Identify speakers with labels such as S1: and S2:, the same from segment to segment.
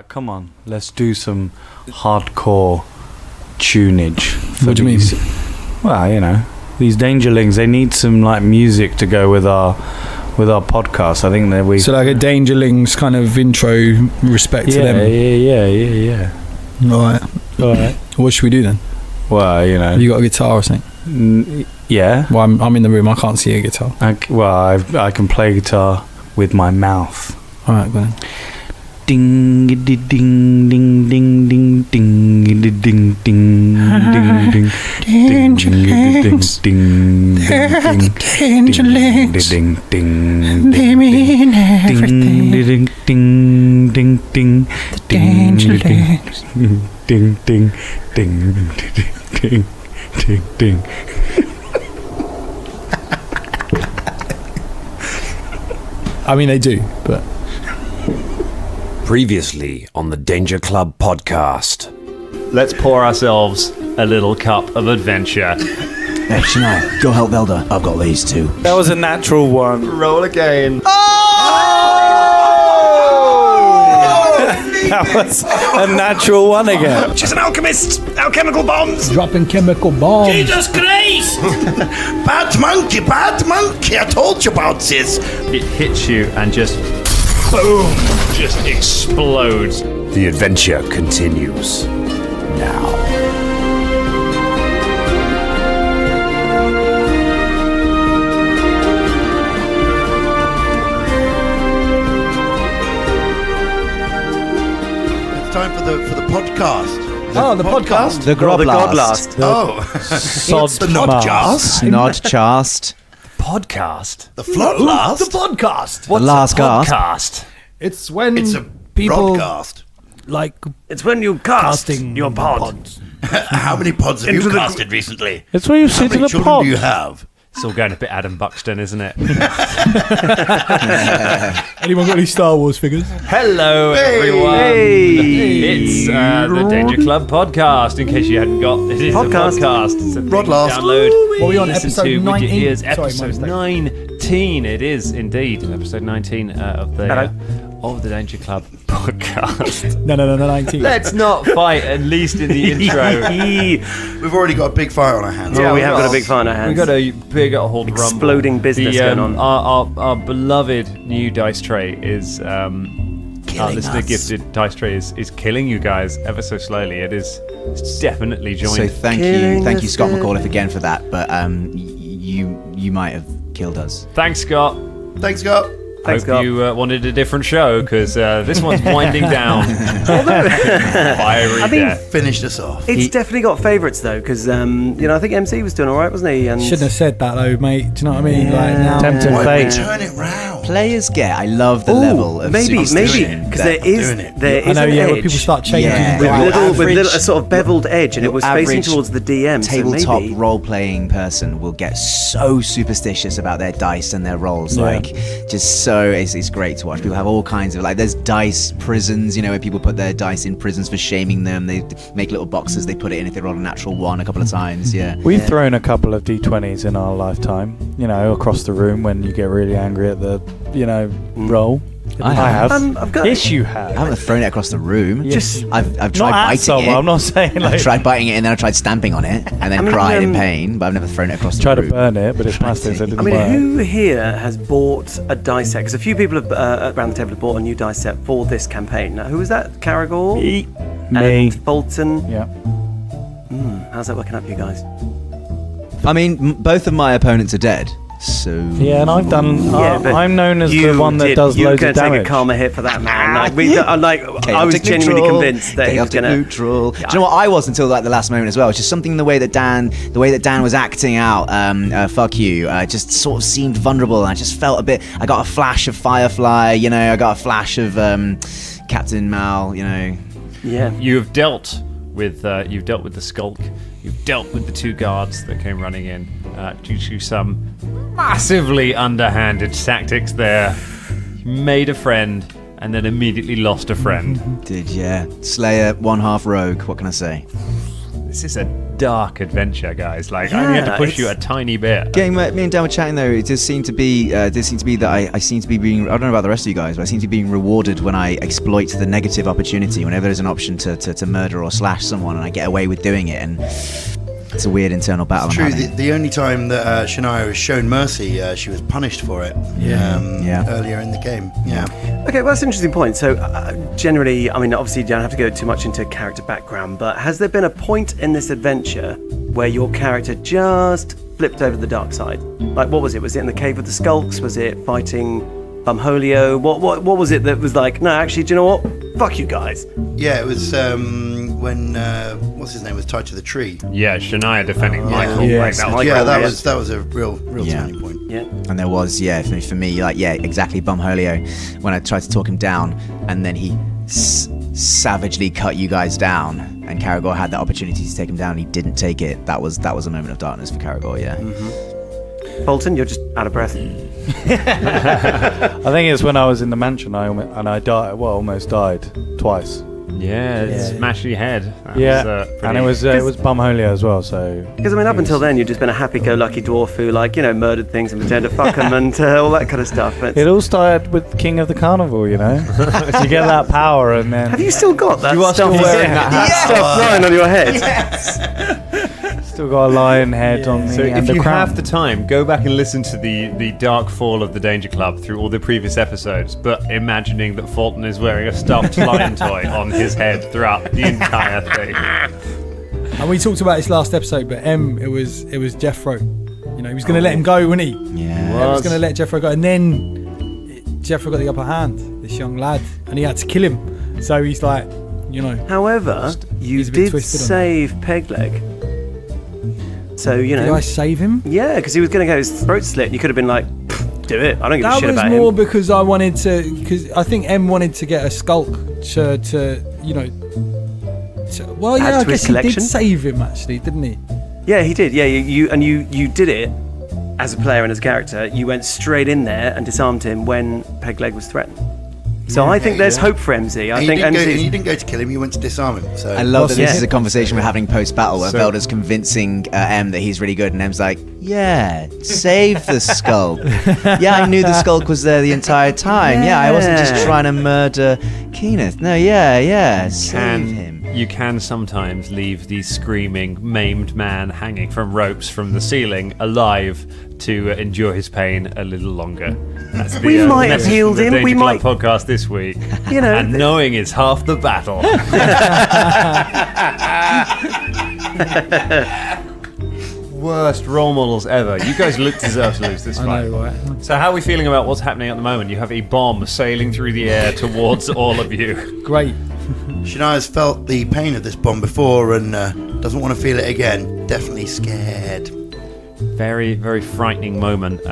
S1: Come on, let's do some hardcore tunage.
S2: What do you mean?
S1: Well, you know, these Dangerlings, they need some like music to go with our podcast. I think that we.
S2: So like a Dangerlings kind of intro, respect to them.
S1: Yeah.
S2: All right. What should we do then?
S1: Well, you know.
S2: Have you got a guitar or something?
S1: Yeah.
S2: Well, I'm in the room. I can't see a guitar.
S1: I can play guitar with my mouth.
S2: All right, go on.
S1: Ding ding ding ding ding ding ding ding ding ding ding
S2: Dangerlings, Dangerlings,
S1: ding ding
S2: they mean everything.
S1: ding ding ding ding
S2: Dangerlings.
S1: ding ding ding ding ding ding.
S2: I mean, they do, but
S3: Previously on the Danger Club podcast.
S4: Let's pour ourselves a little cup of adventure.
S5: Hey, Shania, go help Velda. I've got these two.
S1: That was a natural one.
S4: Roll again.
S1: That was a natural one again.
S3: She's an alchemist! Alchemical bombs!
S2: dropping chemical bombs.
S3: Jesus Christ!
S5: Bad monkey, I told you about this.
S4: It hits you and just boom, just explodes.
S3: The adventure continues now.
S5: It's time for the podcast.
S2: Oh, the podcast.
S6: The Groblast.
S5: Oh,
S1: Sod
S5: the Nodcast.
S6: Nodcast.
S3: Podcast?
S5: The Floodlast.
S2: The podcast.
S3: What's
S6: last
S3: a
S6: gasp?
S3: podcast?
S2: It's when
S5: It's a
S2: people
S5: broadcast.
S2: like
S3: It's when you cast
S2: casting
S3: your pod.
S2: pods.
S5: How many pods have
S3: Into
S5: you
S3: the
S5: casted recently?
S1: It's where you
S5: How
S1: sit in
S5: many
S1: a
S5: children
S1: pod.
S5: do you have?
S4: It's all going a bit Adam Buxton, isn't it?
S2: Anyone got any Star Wars figures?
S4: Hello, everyone. It's the Danger Club podcast. In case you hadn't got, it is a podcast. It's a thing to
S5: Rodlast.
S4: download.
S2: What are we on,
S4: listen
S2: episode
S4: to with
S2: 19?
S4: your ears.
S2: Sorry, my
S4: Episode
S2: mistake.
S4: 19. It is indeed episode 19 of the Danger Club podcast.
S2: No, 19.
S4: Let's not fight, at least in the intro.
S5: We've already got a big fire on our hands.
S6: Yeah, we have got a big fire on our hands.
S4: We've got a big old rumble.
S6: Exploding business going on.
S4: Our beloved new dice tray is our listener
S5: us.
S4: gifted dice tray is killing you guys ever so slowly. It's definitely joined.
S6: So thank you, Scott McAuliffe again for that. But you might have killed us.
S4: Thanks, Scott.
S5: Thanks, Scott.
S6: Thanks,
S4: Hope
S6: Scott.
S4: you wanted a different show because this one's winding down. Fiery death.
S5: Finished us off.
S7: It's definitely got favourites though, because I think MC was doing all right, wasn't he? And
S2: Shouldn't have said that though, mate. Do you know what I mean? Like now,
S1: Tempting
S5: Why don't we
S1: fate.
S5: turn it round?
S6: Players get. I love the
S7: Ooh,
S6: level of
S7: maybe
S6: superstition
S7: because
S6: that-
S7: there is
S5: doing it.
S7: there
S2: I
S7: is
S2: know.
S7: an
S2: Yeah,
S7: edge
S2: when people start changing,
S6: Yeah.
S7: with
S2: right.
S7: little a sort of beveled edge, and it
S6: Your
S7: was facing
S6: average
S7: towards the DM. So
S6: tabletop
S7: maybe
S6: role-playing person will get so superstitious about their dice and their rolls.
S2: Yeah.
S6: Like, just so it's great to watch. People have all kinds of like. There's dice prisons, where people put their dice in prisons for shaming them. They make little boxes. They put it in if they roll a natural one a couple of times. Yeah.
S1: We've thrown a couple of D20s in our lifetime, across the room when you get really angry at the, roll.
S6: I
S1: I have.
S7: I've got
S1: Yes, you
S6: I
S1: have.
S6: haven't thrown it across the room.
S1: Just
S6: I've tried
S1: not at
S6: biting
S1: someone.
S6: it.
S1: I'm not saying like
S6: I've tried biting it and then I tried stamping on it and then cried in pain, but I've never thrown it across the
S1: try to
S6: room.
S1: burn it, but it's plastic, so it
S7: I
S1: didn't
S7: mean,
S1: work.
S7: who here has bought a dice set? Because a few people have, around the table have bought a new dice set for this campaign. Now, who was that? Caragor?
S1: Me.
S7: And Bolton?
S1: Yeah.
S7: How's that working out for you guys?
S6: I mean, both of my opponents are dead, so
S1: Yeah, and I've done.
S7: but
S1: I'm known as the
S7: You
S1: one that
S7: did-
S1: does
S7: you
S1: loads
S7: were
S1: of
S7: gonna take
S1: damage.
S7: a karma hit for that, man. I was
S6: Chaotic
S7: genuinely
S6: neutral,
S7: convinced that he was
S6: chaotic
S7: going to.
S6: neutral. Do you know what I was until like the last moment as well? It's just something in the way that Dan was acting out. Fuck you. Just sort of seemed vulnerable, and I just felt a bit. I got a flash of Firefly. I got a flash of Captain Mal.
S7: Yeah.
S4: You have dealt with the skulk. You've dealt with the two guards that came running in due to some massively underhanded tactics there. You made a friend and then immediately lost a friend.
S6: Did yeah. Slayer, one half rogue. What can I say?
S4: This is a dark adventure, guys. Like, I only had to push you a tiny bit.
S6: Me and Dan were chatting though. It does seem to be that I seem to be being. I don't know about the rest of you guys, but I seem to be being rewarded when I exploit the negative opportunity. Whenever there's an option to murder or slash someone, and I get away with doing it, and it's a weird internal battle.
S5: It's true. The only time that Shania was shown mercy, she was punished for it. Earlier in the game. Yeah.
S7: Okay, well, that's an interesting point. So, generally, I mean, obviously, you don't have to go too much into character background, but has there been a point in this adventure where your character just flipped over the dark side? Like, what was it? Was it in the Cave of the Skulks? Was it fighting Bumholio? What was it that was like, no, actually, do you know what? Fuck you guys.
S5: Yeah, it was when what's his name was tied to the tree.
S4: Yeah, Shania defending Michael.
S2: Yes.
S4: Like,
S5: That was a real turning point.
S7: Yeah.
S6: And there was, for me, exactly, Bumholio, when I tried to talk him down, and then he savagely cut you guys down, and Caragor had the opportunity to take him down, and he didn't take it. That was a moment of darkness for Caragor, yeah.
S7: Mm-hmm. Bolton, you're just out of breath.
S1: I think it's when I was in the mansion I died. Well, almost died twice.
S4: Smash your head.
S1: And it was Bumholio as well. So
S7: because I mean, up until then, you've just been a happy-go-lucky dwarf who, murdered things and pretended to fuck them and all that kind of stuff.
S1: It all started with King of the Carnival, you know. So you get that power, and then
S7: have you still got that?
S1: You are
S7: stuff
S1: still wearing that hat.
S7: Stuff lying on your head.
S1: Still got a lion head on the.
S4: So
S1: and
S4: if
S1: the
S4: you
S1: crown.
S4: have the time, go back and listen to the dark fall of the Danger Club through all the previous episodes, but imagining that Fulton is wearing a stuffed lion toy on his head throughout the entire thing.
S2: And we talked about this last episode, but it was Jeffro. You know, he was going to let him go, wasn't he?
S6: Yeah.
S2: He was going to let Jeffro go, and then Jeffro got the upper hand, this young lad, and he had to kill him. So he's like, you know.
S7: However, you
S2: he's a bit
S7: did
S2: twisted on
S7: save Pegleg. So, you know.
S2: Did I save him?
S7: Yeah, because he was going to get his throat slit, and you could have been like, do it. I don't give a shit about him.
S2: That was more because I wanted to, because I think M wanted to get a skulk to you know. Well, yeah, I guess he did save him actually, didn't he?
S7: Yeah, he did. Yeah, you did it as a player and as a character. You went straight in there and disarmed him when Pegleg was threatened. So I think there's hope for MZ. I think MZ.
S5: You didn't go to kill him. You went to disarm him. So
S6: I love that this is a conversation we're having post-battle where Velda's convincing M that he's really good, and M's like, yeah, save the Skulk. Yeah, I knew the Skulk was there the entire time. Yeah, I wasn't just trying to murder Kenneth. No, save him.
S4: You can sometimes leave the screaming, maimed man hanging from ropes from the ceiling alive to endure his pain a little longer. That's the,
S7: we might have
S4: message
S7: healed
S4: from the
S7: him.
S4: Danger
S7: We
S4: Club
S7: might
S4: podcast this week.
S7: You know,
S4: and knowing is half the battle. Worst role models ever. You guys deserve to lose this fight.
S2: I know, right?
S4: So how are we feeling about what's happening at the moment? You have a bomb sailing through the air towards all of you.
S2: Great.
S5: Shania's felt the pain of this bomb before and doesn't want to feel it again. Definitely scared.
S4: Very, very frightening moment.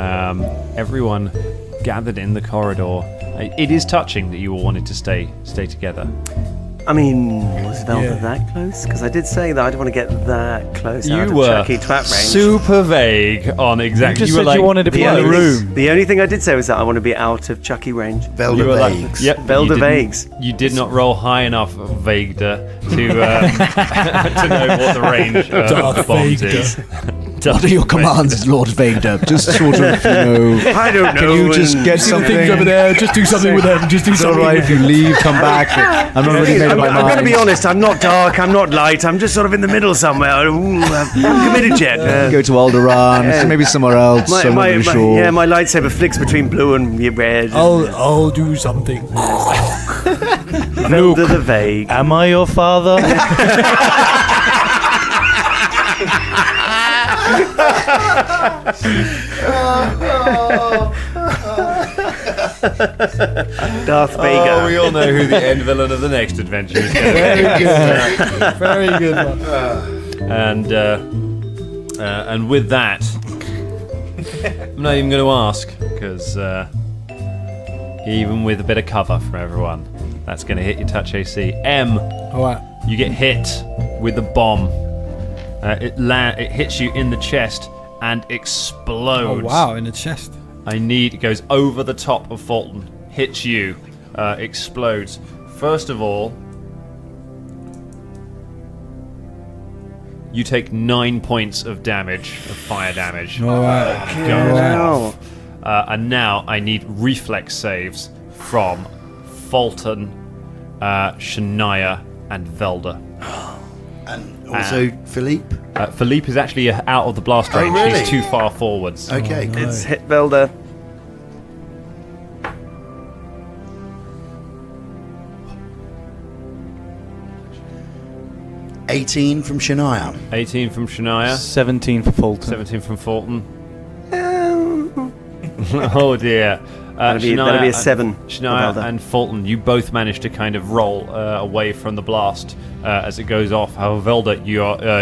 S4: Everyone gathered in the corridor. It is touching that you all wanted to stay together.
S7: I mean, was Velda that close? Because I did say that I didn't want to get that close out of Chucky Twat range.
S4: Super vague on exactly.
S1: You said you wanted to be in the room.
S7: The only thing I did say was that I want to be out of Chucky range.
S5: Velda Vagues.
S4: Yep,
S7: Velda Vagues.
S4: You did not roll high enough, Vagueda, to to know what the range of the bombs is.
S6: What are your commands, Lord Vader? Just sort of,
S7: I don't know.
S6: Can you just get something?
S2: Things over there. Just do something with them. Just do
S6: It's
S2: something.
S6: alright if you leave, come back. I'm not really made up my mind.
S7: I'm going to be honest. I'm not dark. I'm not light. I'm just sort of in the middle somewhere. Ooh, I haven't committed yet.
S6: Go to Alderaan, maybe somewhere else. I'm not really sure.
S7: Yeah, my lightsaber flicks between blue and red.
S2: I'll do something.
S7: Velda the Vague.
S1: Am I your father?
S7: Darth Vader.
S4: Oh, we all know who the end villain of the next adventure is going to be.
S2: Very good one.
S4: And with that, I'm not even going to ask, because even with a bit of cover from everyone, that's going to hit your touch AC. M,
S2: Alright.
S4: you get hit with the bomb. It hits you in the chest and explodes.
S2: Oh wow, in the chest.
S4: It goes over the top of Fulton, hits you, explodes. First of all, You take 9 points of damage, of fire damage.
S2: All right.
S7: Wow.
S4: And now I need reflex saves from Fulton, Shania, and Velda.
S5: And also Philippe.
S4: Philippe is actually out of the blast range.
S5: really?
S4: He's too far forwards.
S5: Okay.
S7: It's hit Velda.
S5: $18 from Shania.
S4: 18 from Shania.
S1: 17 for Fulton.
S4: 17 from Fulton. Oh dear.
S7: That'll be a 7.
S4: Shania
S7: for Velda.
S4: and Fulton, you both manage to kind of roll away from the blast as it goes off. However, Velda,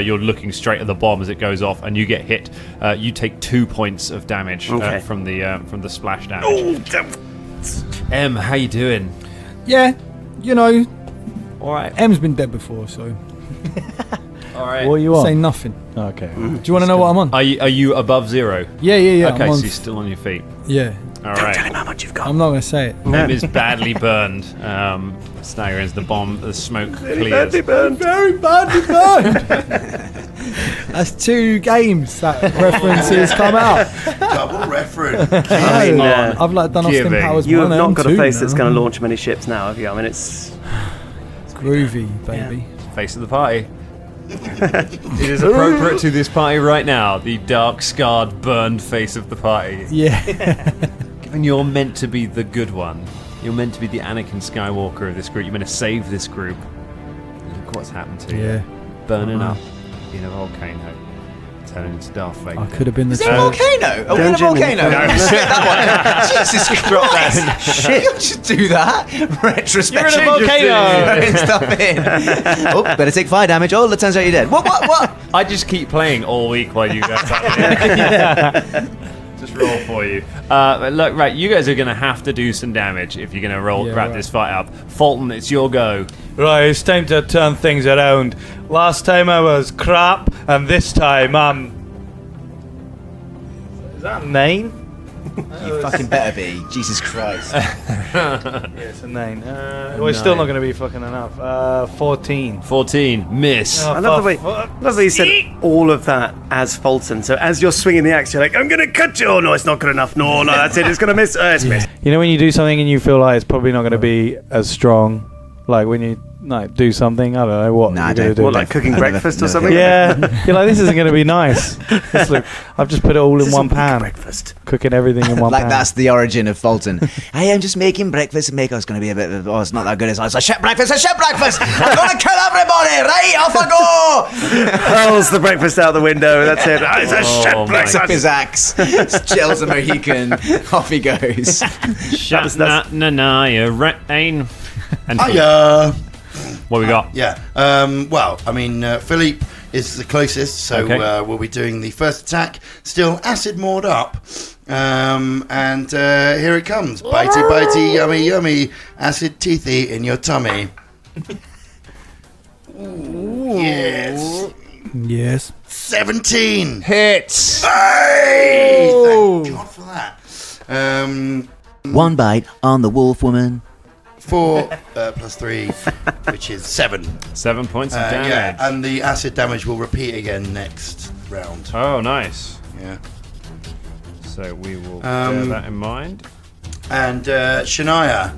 S4: you're looking straight at the bomb as it goes off, and you get hit. You take 2 points of damage from the splash damage. Em, how you doing?
S2: Yeah, you know,
S4: All right.
S2: M's been dead before, so
S4: All right.
S1: What are you
S2: say
S1: on?
S2: nothing.
S1: Okay.
S2: Do you want to know what I'm on?
S4: Are you above 0?
S2: Yeah.
S4: Okay,
S2: I'm
S4: so
S2: on,
S4: you're still on your feet.
S2: yeah.
S4: All right.
S7: Tell him how much you've got.
S2: I'm not going to say it.
S4: Em is badly burned. Snagger as the bomb, the smoke clears.
S2: Very badly burned. That's 2 games that references come out.
S5: Double reference.
S7: I mean,
S2: I've like done Austin
S4: Giving.
S2: Powers.
S7: you have
S2: 1
S7: not
S2: and
S7: got a
S2: 2
S7: face that's
S2: now.
S7: going to launch many ships now, have you? I mean, it's
S2: Groovy, baby.
S4: Face of the party. It is appropriate to this party right now. The dark, scarred, burned face of the party.
S2: Yeah.
S4: Given you're meant to be the good one, you're meant to be the Anakin Skywalker of this group. You're meant to save this group. Look what's happened to you.
S2: Yeah.
S4: Burning up in a volcano, turning into Darth Vader.
S2: I could have been the
S6: Is it a
S2: church.
S6: volcano? Are we in a
S7: Don't
S6: volcano?
S7: Jimmy.
S6: That one. Jesus Christ. Shit. You should do that. Retrospect.
S1: You're in a volcano.
S6: Putting stuff in. Oh, better take fire damage. Oh, it turns out you're dead. What?
S4: I just keep playing all week while you guys are just roll for you. Look, right, you guys are going to have to do some damage if you're going to wrap
S2: right.
S4: this fight up. Fulton, it's your go.
S1: Right, it's time to turn things around. Last time I was crap, and this time I'm... Is that a 9?
S6: You fucking better be. Jesus Christ.
S1: Yeah, it's a 9. Well, it's still not going to be fucking enough. 14.
S4: 14, miss.
S1: Oh,
S7: I love the
S1: fuck.
S7: way you said all of that as Fulton. So as you're swinging the axe, you're like, I'm going to cut you. Oh, no, it's not good enough. No, that's it. It's going to miss. It's missed.
S1: You know when you do something and you feel like it's probably not going to be as strong? Like when you do something, I don't know what
S6: Nah,
S1: you're going to
S6: don't.
S1: do.
S7: What, like cooking breakfast or something?
S1: Yeah, you're like, this isn't going to be nice. Look, I've just put it all in
S7: This
S1: one
S7: isn't
S1: pan,
S7: breakfast.
S1: cooking everything in one
S6: Like
S1: pan.
S6: that's the origin of Fulton. Hey, I'm just making breakfast and it's going to be a bit of, it's not that good. It's a shit breakfast, I'm going to kill everybody, right? Off I go!
S7: Hurls the breakfast out the window. That's it. It's a shit
S4: my
S6: Picks up
S7: breakfast.
S6: his axe, gels a Mohican, off he goes.
S4: Shut na rain. And
S5: Hiya.
S4: what we got?
S5: Yeah. Well, I mean, Philippe is the closest, so
S4: Okay.
S5: we'll be doing the first attack. Still acid moored up. And here it comes. Bitey, bitey, yummy, yummy. Acid teethy in your tummy. Ooh, yes.
S2: Yes.
S5: 17.
S4: Hits.
S5: Hey! Thank God for that.
S6: One bite on the wolf woman.
S5: 4 plus 3, which is 7.
S4: 7 points of damage.
S5: Yeah, and the acid damage will repeat again next round.
S4: Oh, nice.
S5: Yeah.
S4: So we will bear that in mind.
S5: And Shania,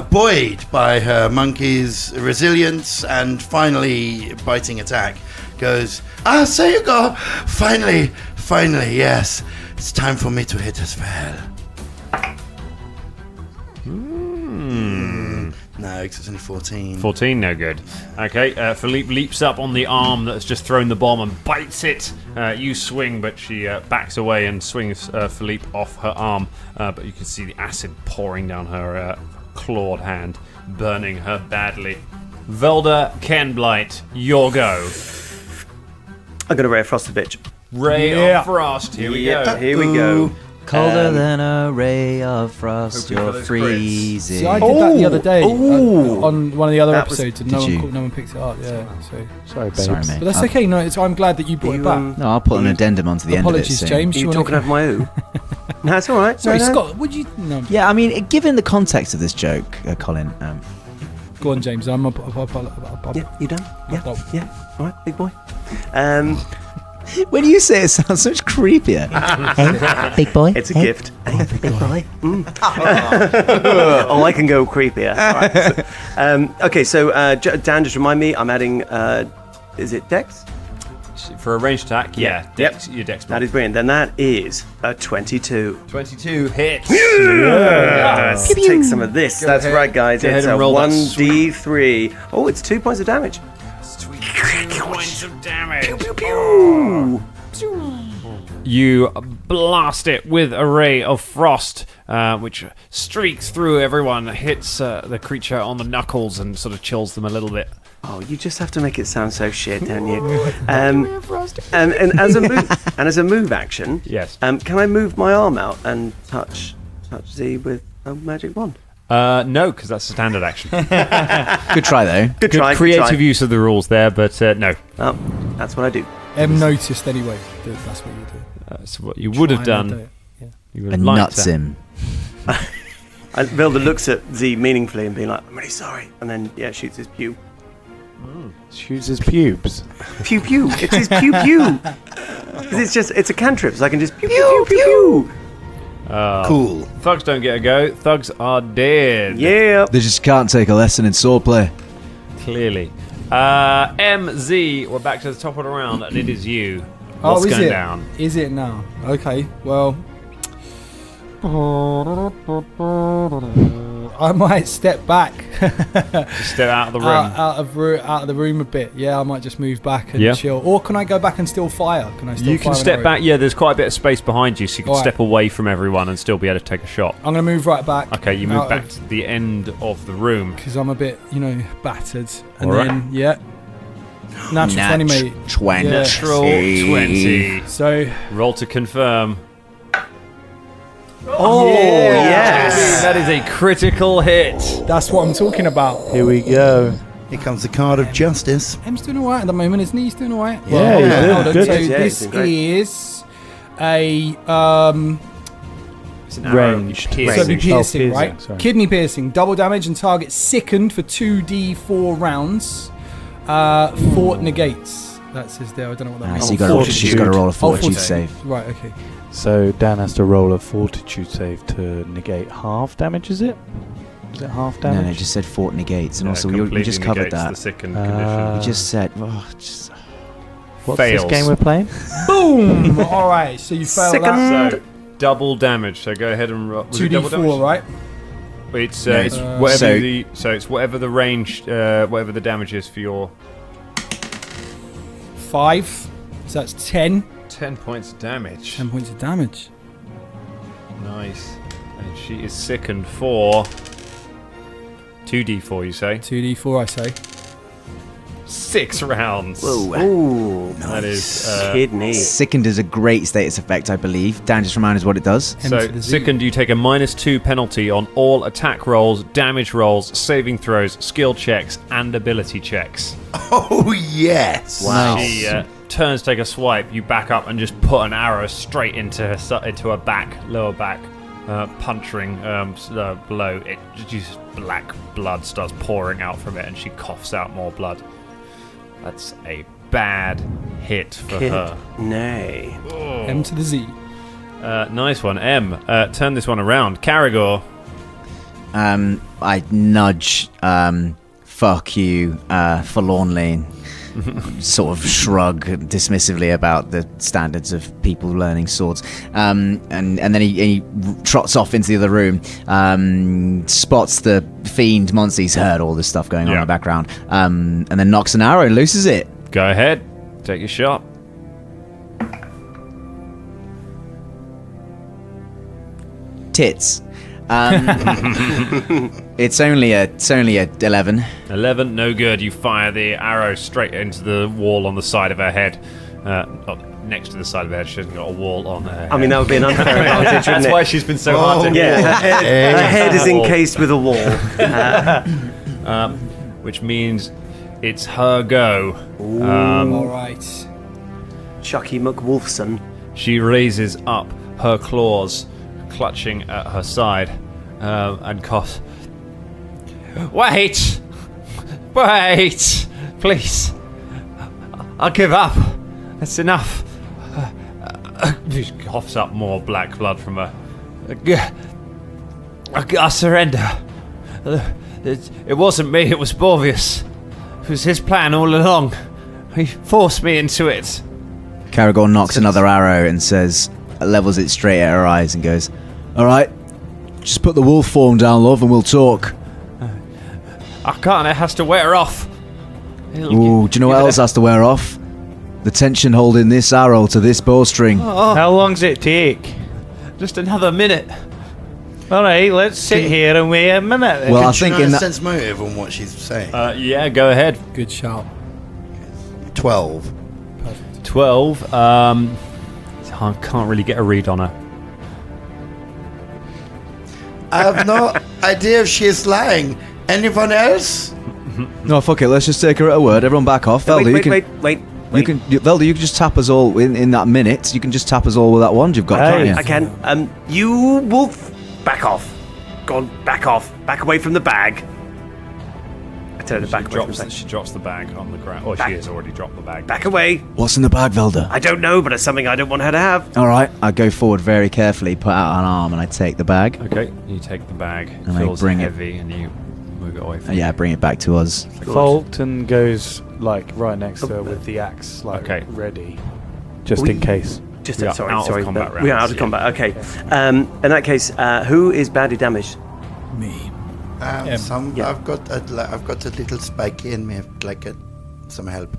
S5: buoyed by her monkey's resilience and finally biting attack, goes, so you go. Finally, yes. It's time for me to hit as well. No, because it's only 14.
S4: 14, no good. Okay, Philippe leaps up on the arm that's just thrown the bomb and bites it. You swing, but she backs away and swings Philippe off her arm. But you can see the acid pouring down her clawed hand, burning her badly. Velda Kenblight, your go.
S7: I'm going to Ray of Frost a bitch.
S4: Ray of Frost, here we go.
S7: Here we go.
S6: Colder than a ray of frost,
S4: Hoping for
S6: you're
S4: those
S6: freezing.
S2: See, I did that the other day on one of the other
S7: That was-
S2: episodes, and
S6: Did you?
S2: no one picked it up. Yeah, so.
S1: Sorry, babes.
S6: Sorry, mate.
S2: But that's okay. No, I'm glad that you brought it back.
S6: No, I'll put an addendum onto the
S2: Apologies,
S6: end of it.
S2: James.
S7: Are you
S2: wanna-
S7: talking over my ooh? No, it's all right.
S2: Sorry,
S7: No, no.
S2: Scott. Would you? No.
S6: Yeah, I mean, given the context of this joke, Colin.
S2: Go on, James. I'm a.
S7: Yeah, you done? Yeah,
S2: Oh.
S7: yeah. All right, big boy.
S6: When you say it, sounds so much creepier.
S8: Big boy.
S7: It's a gift. Hey, big boy. Oh, I can go creepier. All right. Okay, so Dan, just remind me, I'm adding, is it Dex?
S4: For a ranged attack, yeah. Dex, your Dex.
S7: That is brilliant. Then that is a 22.
S4: 22 hits.
S7: Let's take some of this. That's right, guys.
S4: Go
S7: It's
S4: ahead
S7: a
S4: and roll that
S7: 1d3. Oh, it's 2 points of damage.
S4: Sweet 2 points of damage.
S7: Pew, pew.
S4: You blast it with a ray of frost, which streaks through everyone, hits the creature on the knuckles, and sort of chills them a little bit.
S7: Oh, you just have to make it sound so shit, don't you? And as a move action,
S4: Yes.
S7: can I move my arm out and touch Z with a magic wand?
S4: No, because that's a standard action.
S6: Good try, though.
S7: Good try.
S4: Creative use of the rules there, but no.
S7: Oh, that's what I do.
S2: Noticed anyway that that's what you do.
S4: So what you would have
S2: Try and
S4: done,
S2: do it. Yeah.
S4: you would have
S6: And
S4: liked
S6: nuts
S4: to-
S6: him.
S7: Vilda looks at Z meaningfully and being like, "I'm really sorry," and then shoots his pew.
S1: Shoots his pubes.
S7: Pew pew. It's his pew pew. 'Cause it's a cantrip, so I can just pew pew pew pew.
S5: Cool.
S4: Thugs don't get a go. Thugs are dead.
S7: Yeah.
S6: They just can't take a lesson in swordplay.
S4: Clearly. MZ, we're back to the top of the round, and it is you. What's
S2: is
S4: going
S2: it?
S4: down?
S2: Is it now? Okay, well. I might step back.
S4: Just step out of the room.
S2: out of the room a bit. Yeah, I might just move back and
S4: Yeah.
S2: chill. Or can I go back and still fire? Can I still
S4: You
S2: fire
S4: can
S2: an
S4: step
S2: arrow?
S4: back. Yeah, there's quite a bit of space behind you, so you can
S2: Alright.
S4: step away from everyone and still be able to take a shot.
S2: I'm going to move right back.
S4: Okay, you move back to the end of the room.
S2: Because I'm a bit, battered. And
S4: Alright.
S2: then, yeah. Natural 20, mate.
S6: 20.
S2: Yeah.
S4: Natural 20.
S2: So,
S4: Roll to confirm.
S7: Oh yes.
S4: That is a critical hit.
S2: that's what I'm talking about.
S1: Here we go.
S5: Here comes the card of justice.
S2: Em's doing alright at the moment, isn't he? He's doing alright.
S1: Yeah, he's doing
S2: hold on.
S1: good.
S2: So
S7: Yeah, he's
S2: this
S7: doing great.
S2: is a
S4: It's an arrow.
S1: Ranged.
S2: so it'd be
S4: Piercing.
S2: piercing,
S1: piercing,
S2: right?
S1: sorry.
S2: Kidney piercing, double damage and target sickened for 2d4 rounds. Fort negates. That says there. I don't know what that
S6: Ah,
S2: means.
S6: so you got to roll a fortitude
S2: fortitude.
S6: save.
S2: Right. Okay.
S1: So Dan has to roll a fortitude save to negate half damage, is it? Is it half
S6: No,
S1: damage?
S6: no, it just said fort negates, and
S4: Yeah,
S6: also we
S4: completely
S6: just covered
S4: negates
S6: that.
S4: the sickened
S1: Uh,
S4: condition.
S6: We just said, just
S1: What's
S4: fails.
S1: this game we're playing?
S2: Boom. All right. So you fail that.
S4: So double damage. So go ahead and roll. Was it double
S2: 2d4,
S4: damage?
S2: right?
S4: It's
S6: No,
S4: it's
S6: it's-
S4: whatever
S6: so-
S4: it's whatever the range, whatever the damage is for your
S2: 5. So that's 10.
S4: 10 points of damage.
S2: 10 points of damage.
S4: Nice. And she is sickened for 2d4. You say
S2: 2d4, I say.
S4: 6 rounds.
S7: Ooh.
S4: That is
S7: Kidney.
S6: Sickened is a great status effect, I believe. Dan, just remind us what it does.
S2: M
S4: so
S2: to the Z.
S4: sickened. You take a -2 penalty on all attack rolls, damage rolls, saving throws, skill checks, and ability checks.
S5: Oh, yes.
S7: Wow.
S4: She turns to take a swipe. You back up and just put an arrow straight into her into her back, lower back, puncturing below. It just black blood starts pouring out from it, and she coughs out more blood. That's a bad hit for her.
S7: Nay.
S2: M to the Z.
S4: Nice one, M. Turn this one around, Caragor.
S6: I nudge, fuck you, forlornly, sort of shrug dismissively about the standards of people learning swords, and then he trots off into the other room, spots the fiend monster. He's heard all this stuff going on in
S4: Yeah.
S6: the background, and then knocks an arrow and looses it.
S4: Go ahead, take your shot.
S6: Tits. It's only a 11.
S4: 11, no good. You fire the arrow straight into the wall on the side of her head. Next to the side of her head. She hasn't got a wall on her head.
S7: I mean, that would be an unfair advantage,
S4: That's
S7: wouldn't
S4: why
S7: it?
S4: she's been so hard to
S7: Yeah, her head is encased with a wall.
S4: which means it's her go.
S2: All right.
S7: Chucky McWolfson.
S4: She raises up her claws, clutching at her side, and coughs. Wait! Please! I'll give up. That's enough. He coughs up more black blood from her. I surrender. It wasn't me, it was Borvius. It was his plan all along. He forced me into it.
S6: Caragor knocks another arrow and says, levels it straight at her eyes and goes, all right, just put the wolf form down, love, and we'll talk.
S4: I can't, it has to wear off.
S6: Ooh, do you know what else has to wear off? The tension holding this arrow to this bowstring.
S1: How long's it take?
S4: Just another minute.
S1: All right, let's sit here and wait a minute.
S6: Well, I
S5: Can
S6: think
S5: Shania
S6: in that...
S5: sense motive on what she's saying?
S4: Yeah, go ahead.
S2: Good shout.
S5: 12.
S4: 12. I can't really get a read on her.
S5: I have no idea if she's lying. Anyone else?
S6: No, fuck it, let's just take her at her word. Everyone back off. Velda,
S7: Wait.
S6: Velda, you can just tap us all in that minute. You can just tap us all with that wand you've got, can't you?
S7: I can. You wolf, back off. Go on, back off. Back away from the bag. I tell her to back away from the bag.
S4: She drops the bag on the ground. Oh,
S7: Back.
S4: she has already dropped the bag.
S7: Back away.
S6: What's in the bag, Velda?
S7: I don't know, but it's something I don't want her to have.
S6: All right, I go forward very carefully, put out an arm, and I take the bag.
S4: Okay, you take the bag. It
S6: And I
S4: feels
S6: bring it.
S4: heavy, and you move it away from
S6: Yeah, bring it back to us.
S1: Fulton goes like right next to her with the axe, like
S4: Okay.
S1: ready, just in case.
S7: Just
S4: We are
S7: sorry,
S4: out of
S7: sorry.
S4: combat
S7: We are
S4: rounds,
S7: out of
S4: yeah.
S7: combat. Okay. In that case, who is badly damaged?
S2: Me.
S5: I've got a little spiky in me. Like some help.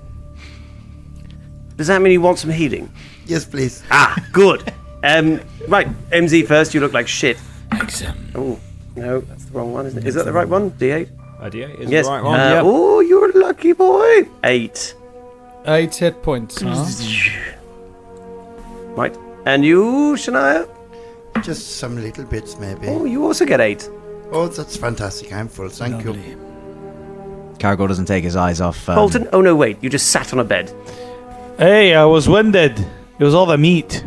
S7: Does that mean you want some healing?
S5: Yes, please.
S7: Ah, good. Right, MZ first. You look like shit.
S2: Excellent.
S7: Oh, no, that's the wrong one, isn't it? Is that the right one? D8?
S4: Idea is
S7: Yes.
S4: the right one. Yep.
S7: Oh, you're a lucky boy. 8.
S2: 8 hit points. Huh?
S7: Right. And you, Shania?
S5: Just some little bits, maybe.
S7: Oh, you also get 8.
S5: Oh, that's fantastic. I'm full. Thank you.
S6: Caragor doesn't take his eyes off.
S7: Bolton? Oh, no, wait. You just sat on a bed.
S1: Hey, I was winded. It was all the meat.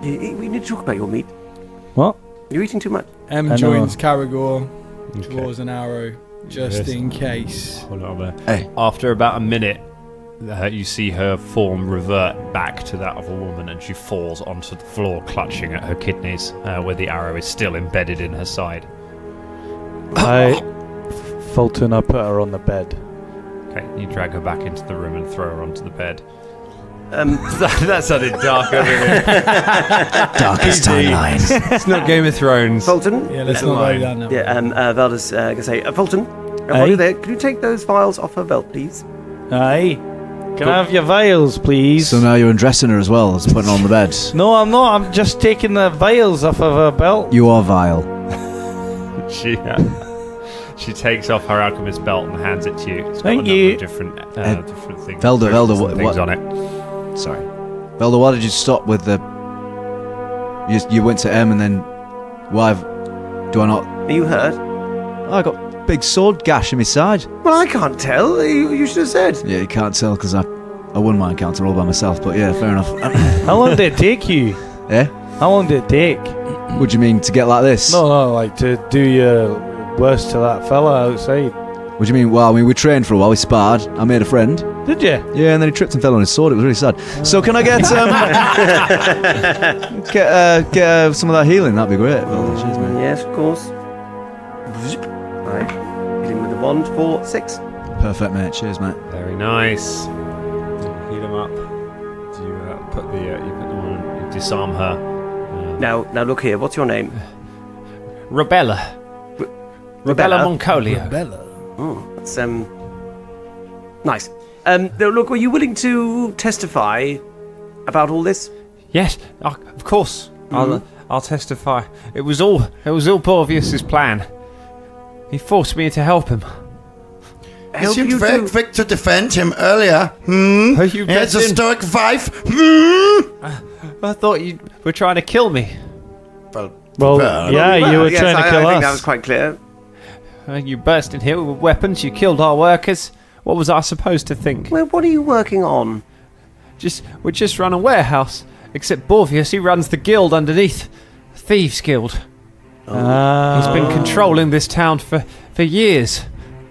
S7: We need to talk about your meat.
S1: What?
S7: You're eating too much.
S2: M
S1: I know.
S2: joins Caragor,
S4: Okay.
S2: draws an arrow just
S4: Yes.
S2: in case.
S4: Hold on there.
S6: Hey.
S4: After about a minute, you see her form revert back to that of a woman, and she falls onto the floor, clutching at her kidneys, where the arrow is still embedded in her side.
S1: Fulton, I put her on the bed.
S4: Okay, you drag her back into the room and throw her onto the bed.
S7: Um,
S4: That sounded dark over here.
S6: Darkest timelines.
S4: It's not Game of Thrones.
S7: Fulton?
S2: Yeah, let's
S4: Never
S2: not go
S4: mind.
S2: down that.
S7: Yeah, Velda's going to say, Fulton, while
S1: Aye?
S7: you're there, can you take those vials off her belt, please?
S1: Aye. Can I have your vials, please?
S6: So now you're undressing her as well as putting her on the bed.
S1: No, I'm not. I'm just taking the vials off of her belt.
S6: You are vile.
S4: She takes off her alchemist belt and hands it to you. It's got
S1: Thank
S4: a number
S1: you.
S4: of different things.
S6: Velda,
S4: crystals and
S6: what-
S4: things
S6: what-
S4: on it.
S6: Sorry. Velda, why did you stop with the... You went to M and then... Why do I not...
S7: Are you hurt?
S6: I got a big sword gash in my side.
S7: Well, I can't tell. You should have said.
S6: Yeah, you can't tell because I won my encounter all by myself, but yeah, fair enough.
S1: How long did it take you?
S6: Yeah?
S1: How long did it take?
S6: What do you mean, to get like this?
S1: No, like to do your worst to that fella outside.
S6: What do you mean? Well, I mean, we trained for a while, we sparred, I made a friend.
S1: Did you?
S6: Yeah, and then he tripped and fell on his sword, it was really sad. So can I get get some of that healing? That'd be great. Well, cheers, mate.
S7: Yes, of course. Right. Hit him with the wand for 6.
S6: Perfect, mate. Cheers, mate.
S4: Very nice. Heat them up. Do you put them on? You disarm her.
S7: Now look here. What's your name?
S4: Rebella. Rebella Moncolio.
S2: Bella.
S7: Oh, that's nice. Now, look, were you willing to testify about all this?
S4: Yes, of course. I'll testify. It was all Borvius's plan. He forced me to help him.
S5: You
S7: Help
S5: seemed
S7: you
S5: very
S7: do-
S5: quick to defend him earlier.
S4: Oh, you
S5: He has a
S4: bet in.
S5: stoic wife.
S4: I thought you were trying to kill me.
S1: Well, yeah, you were
S7: Yes,
S1: trying to kill
S7: I think
S1: us.
S7: that was quite clear.
S4: You burst in here with weapons. You killed our workers. What was I supposed to think?
S7: Well, what are you working on?
S4: We just run a warehouse. Except Borvius, he runs the guild underneath. Thieves Guild. He's been controlling this town for years,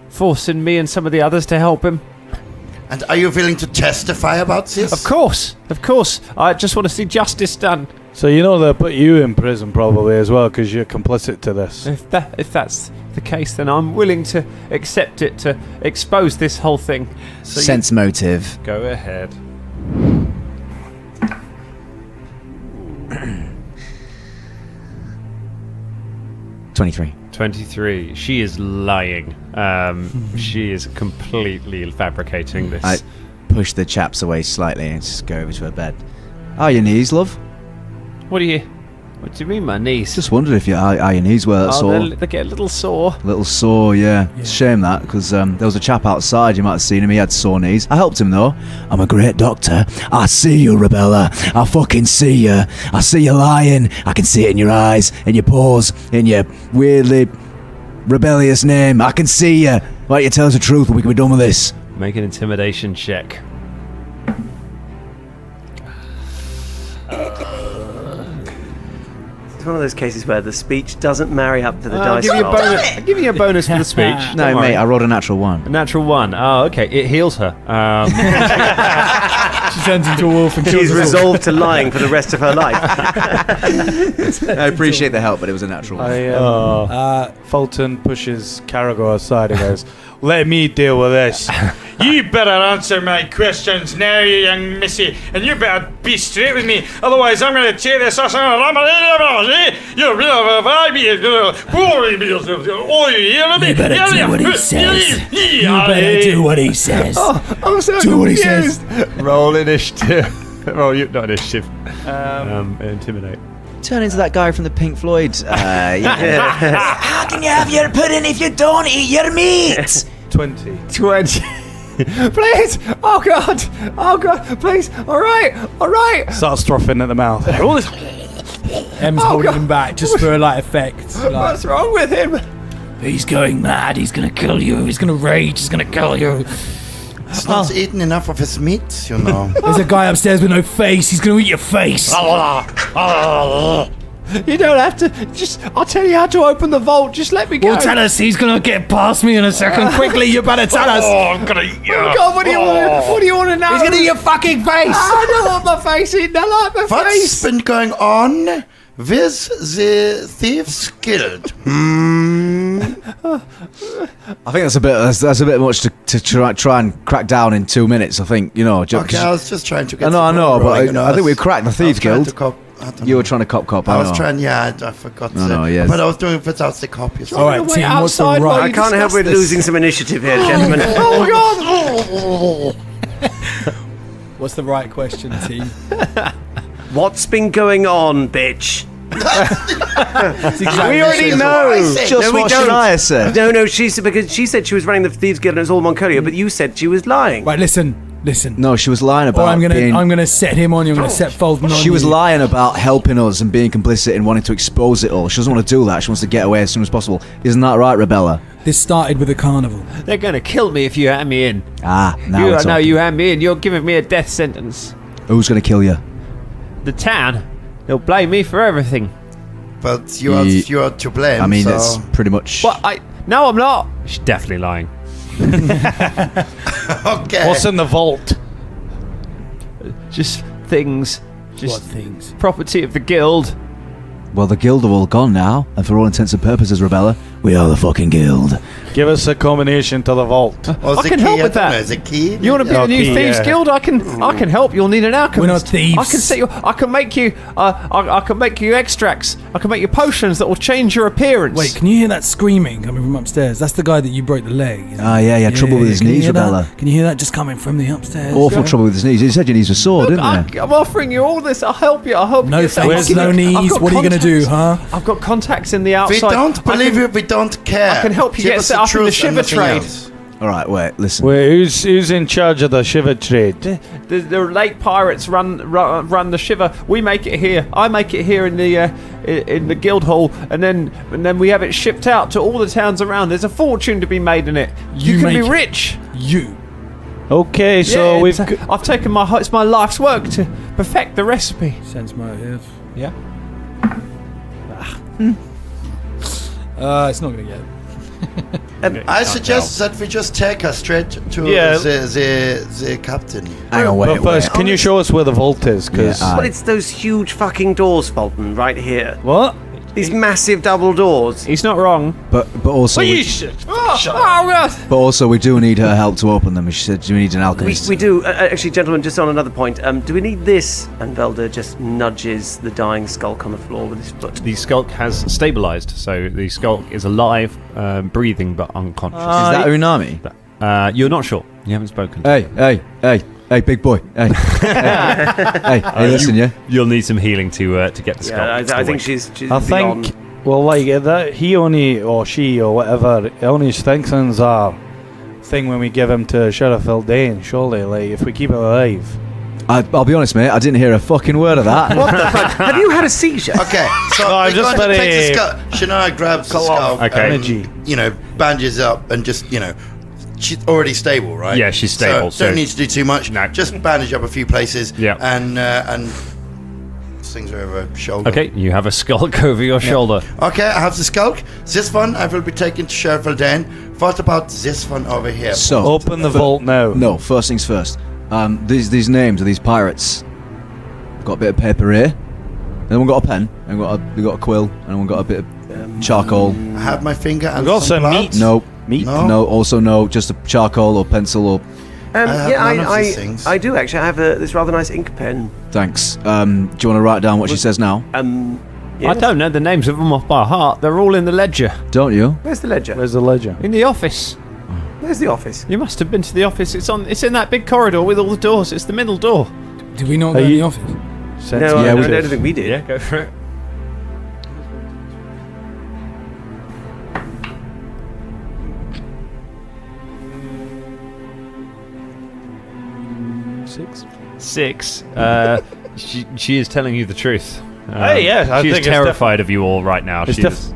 S4: forcing me and some of the others to help him.
S5: And are you willing to testify about this?
S4: Of course. I just want to see justice done.
S1: So you know they'll put you in prison probably as well because you're complicit to this.
S4: If that's the case, then I'm willing to accept it to expose this whole thing. So
S6: Sense motive.
S4: go ahead.
S6: 23.
S4: 23. She is lying. She is completely fabricating this.
S6: I push the chaps away slightly and just go over to her bed. Are your knees, love?
S4: What do you mean, my knees?
S6: Just wondered if are your knees were sore.
S4: They get a little sore.
S6: A little sore, yeah. It's a shame that, because there was a chap outside, you might have seen him, he had sore knees. I helped him though. I'm a great doctor. I see you, Rebella. I fucking see you. I see you lying. I can see it in your eyes, in your paws, in your weirdly rebellious name. I can see you. Why don't you tell us the truth and we can be done with this?
S4: Make an intimidation check.
S7: It's one of those cases where the speech doesn't marry up to the
S4: I'll
S7: dice
S4: give you a
S7: roll.
S4: bonus. I'll give you a bonus for the speech.
S6: No,
S4: Don't worry.
S6: mate, I rolled a natural one.
S4: A natural 1. Oh, okay. It heals her.
S2: She turns into a wolf and kills
S7: She's
S2: us all.
S7: resolved to lying for the rest of her life.
S6: I appreciate the help, but it was a natural one.
S1: Fulton pushes Caragor aside and goes, "Let me deal with this. You better answer my questions now, you young missy, and you better be straight with me. Otherwise, I'm going to tear this ass out. You're a real vibe. You
S3: better do what he says. You better do what he says.
S4: I'm so
S3: Do what he
S4: confused. Roll initiative. Roll you, not initiative. Intimidate.
S6: Turn into that guy from the Pink Floyd.
S3: How can you have your pudding if you don't eat your meat?
S1: 20.
S4: 20. Please! Oh god! Please! Alright!
S1: Starts troughing at the mouth.
S2: Em's holding him back just for like effect. Like,
S4: What's wrong with him?
S3: He's going mad. He's gonna kill you. He's gonna rage. He's gonna kill you.
S5: He's not eaten enough of his meat, you know.
S2: there's a guy upstairs with no face. He's gonna eat your face.
S4: You don't have to. I'll tell you how to open the vault. Just let me go.
S2: Well, tell us. He's gonna get past me in a second. Quickly, you better tell us.
S3: I'm gonna eat you.
S4: Oh god, what do you want to know?
S2: He's gonna eat your fucking face.
S4: I don't want my face eaten. I like my
S5: What's
S4: face.
S5: been going on with the Thieves Guild?
S6: I think that's a bit much to try and crack down in 2 minutes. I think
S5: Okay, I was just trying to get.
S6: I know,
S5: the ball rolling,
S6: but I think we've cracked the Thieves Guild. You were trying to cop.
S5: I was trying, yeah, I forgot.
S6: Yes.
S5: But I was doing it without the cop. You see.
S2: All right,
S4: Wait
S2: team. What's the
S4: outside while
S2: right?
S7: I can't help with
S4: this.
S7: losing some initiative here, gentlemen.
S4: Oh god!
S2: What's the right question, team?
S7: What's been going on, bitch?
S2: Exactly
S7: We already know.
S6: Just
S7: No, we
S6: what
S7: don't.
S6: Shania said.
S7: No, because she said she was running the Thieves Guild and it was all Moncolia, but you said she was lying.
S2: Right, listen.
S6: No, she was lying
S2: Or
S6: about
S2: I'm
S6: being...
S2: gonna set him on you. I'm gonna set Fulton on you.
S6: She was lying about helping us and being complicit in wanting to expose it all. She doesn't want to do that. She wants to get away as soon as possible. Isn't that right, Rebella?
S2: This started with a carnival.
S4: They're gonna kill me if you hand me in.
S6: Now we're talking.
S4: You hand me in. You're giving me a death sentence.
S6: Who's going to kill you?
S4: The town. They'll blame me for everything.
S5: But you are to blame.
S6: I mean,
S5: so.
S6: it's pretty much...
S4: No, I'm not. She's definitely lying.
S5: Okay.
S1: What's in the vault?
S4: Just things.
S2: What
S4: Just
S2: things?
S4: property of the guild.
S6: Well, the guild are all gone now, and for all intents and purposes, Rebella, we are the fucking guild.
S1: Give us a combination to the vault.
S5: What's
S4: I
S5: the
S4: can
S5: key?
S4: help with
S5: I don't
S4: that.
S5: know, is it key?
S4: You want to be the new
S1: Okay,
S4: thieves
S1: yeah.
S4: guild? I can help. You'll need an alchemist.
S2: We're not thieves.
S4: I can set you. I can make you. I can make you extracts. I can make you potions that will change your appearance.
S2: Wait, can you hear that screaming coming from upstairs? That's the guy that you broke the leg. isn't it?
S6: Yeah, trouble with his
S2: Can you
S6: knees,
S2: hear that?
S6: Rebella.
S2: Can you hear that just coming from the upstairs?
S6: Awful trouble with his knees. You said your knees were sore, didn't you?
S4: I'm offering you all this. I'll help you. I'll help
S2: No
S4: you.
S2: thanks, no knees. What are you gonna do, huh?
S4: I've got contacts in the
S5: We
S4: outside.
S5: don't believe you. We don't care.
S4: I can help you
S5: Give
S4: get
S5: us
S4: set
S5: the
S4: up in the
S5: truth and
S4: shiver
S5: nothing
S4: trade.
S5: else.
S6: All right, wait, listen.
S1: Wait, who's in charge of the shiver trade?
S4: The lake pirates run the shiver. We make it here. I make it here in the guild hall, and then we have it shipped out to all the towns around. There's a fortune to be made in it. You can be
S2: make it.
S4: rich.
S2: You.
S1: Okay, so
S4: Yeah, I've taken it's my life's work to perfect the recipe.
S2: Sense motive.
S4: Yeah.
S2: It's not gonna get.
S5: I suggest that we just take her straight to the captain.
S6: Hang on,
S1: But
S6: wait.
S1: first, can you show us where the vault is? Because
S6: Yeah,
S7: But it's those huge fucking doors, Fulton, right here.
S1: what?
S7: These massive double doors.
S4: He's not wrong.
S6: But also, but also, we do need her help to open them. She said we need an alchemist.
S7: We do. Actually, gentlemen, just on another point, do we need this? And Velda just nudges the dying skulk on the floor with his foot.
S4: The skulk has stabilized, so the skulk is alive, breathing, but unconscious.
S6: Is that Unami?
S4: You're not sure. You haven't spoken.
S6: Hey, big boy. Hey, hey, listen, yeah.
S4: You'll need some healing to get the skull.
S7: Yeah, I think she's
S1: I
S7: beyond.
S1: think, well, like that, he only, or she, or whatever, it only strengthens our thing when we give him to Sheriff Haldane, surely, like, if we keep it alive.
S6: I'll be honest, mate. I didn't hear a fucking word of that.
S7: What the fuck? Have you had a seizure?
S5: Okay, so
S1: No, I'm
S5: we're
S1: just
S5: going to
S1: very-
S5: take the skull. Shania grabs the skull
S4: Okay.
S1: Energy.
S5: and, bandages up and just, she's already stable, right?
S4: Yeah, she's stable,
S5: So
S4: so-
S5: don't need to do too much.
S4: No.
S5: Just bandage up a few places.
S4: Yeah.
S5: And slings her over her shoulder.
S4: Okay, you have a skulk over your shoulder.
S5: Okay, I have the skulk. This one I will be taking to Sheriff Haldane. What about this one over here?
S6: So,
S1: Open the vault now.
S6: no. First things first. These names of these pirates. Got a bit of paper here. Anyone got a pen? We got a quill. Anyone got a bit of charcoal?
S5: I have my finger and
S1: We've got some
S5: blood.
S1: meat.
S6: No.
S1: Meat?
S5: No.
S6: No. Also no. Just a charcoal or pencil or.
S5: have none of these things.
S7: I do actually. I have this rather nice ink pen.
S6: Thanks. Do you want to write down what she says now?
S4: I
S7: Yes.
S4: don't know the names of them off by heart. They're all in the ledger.
S6: Don't you?
S7: Where's the ledger?
S1: Where's the ledger?
S4: In the office.
S7: Where's the office?
S4: You must have been to the office. It's in that big corridor with all the doors. It's the middle door.
S2: Do we not go in the office?
S7: No,
S6: Yeah,
S7: I
S6: we
S7: don't
S6: did.
S7: think we did.
S4: go for it. Six. She is telling you the truth.
S1: Hey, yeah, I
S4: she's
S1: think it's
S4: terrified of you all right now.
S1: It's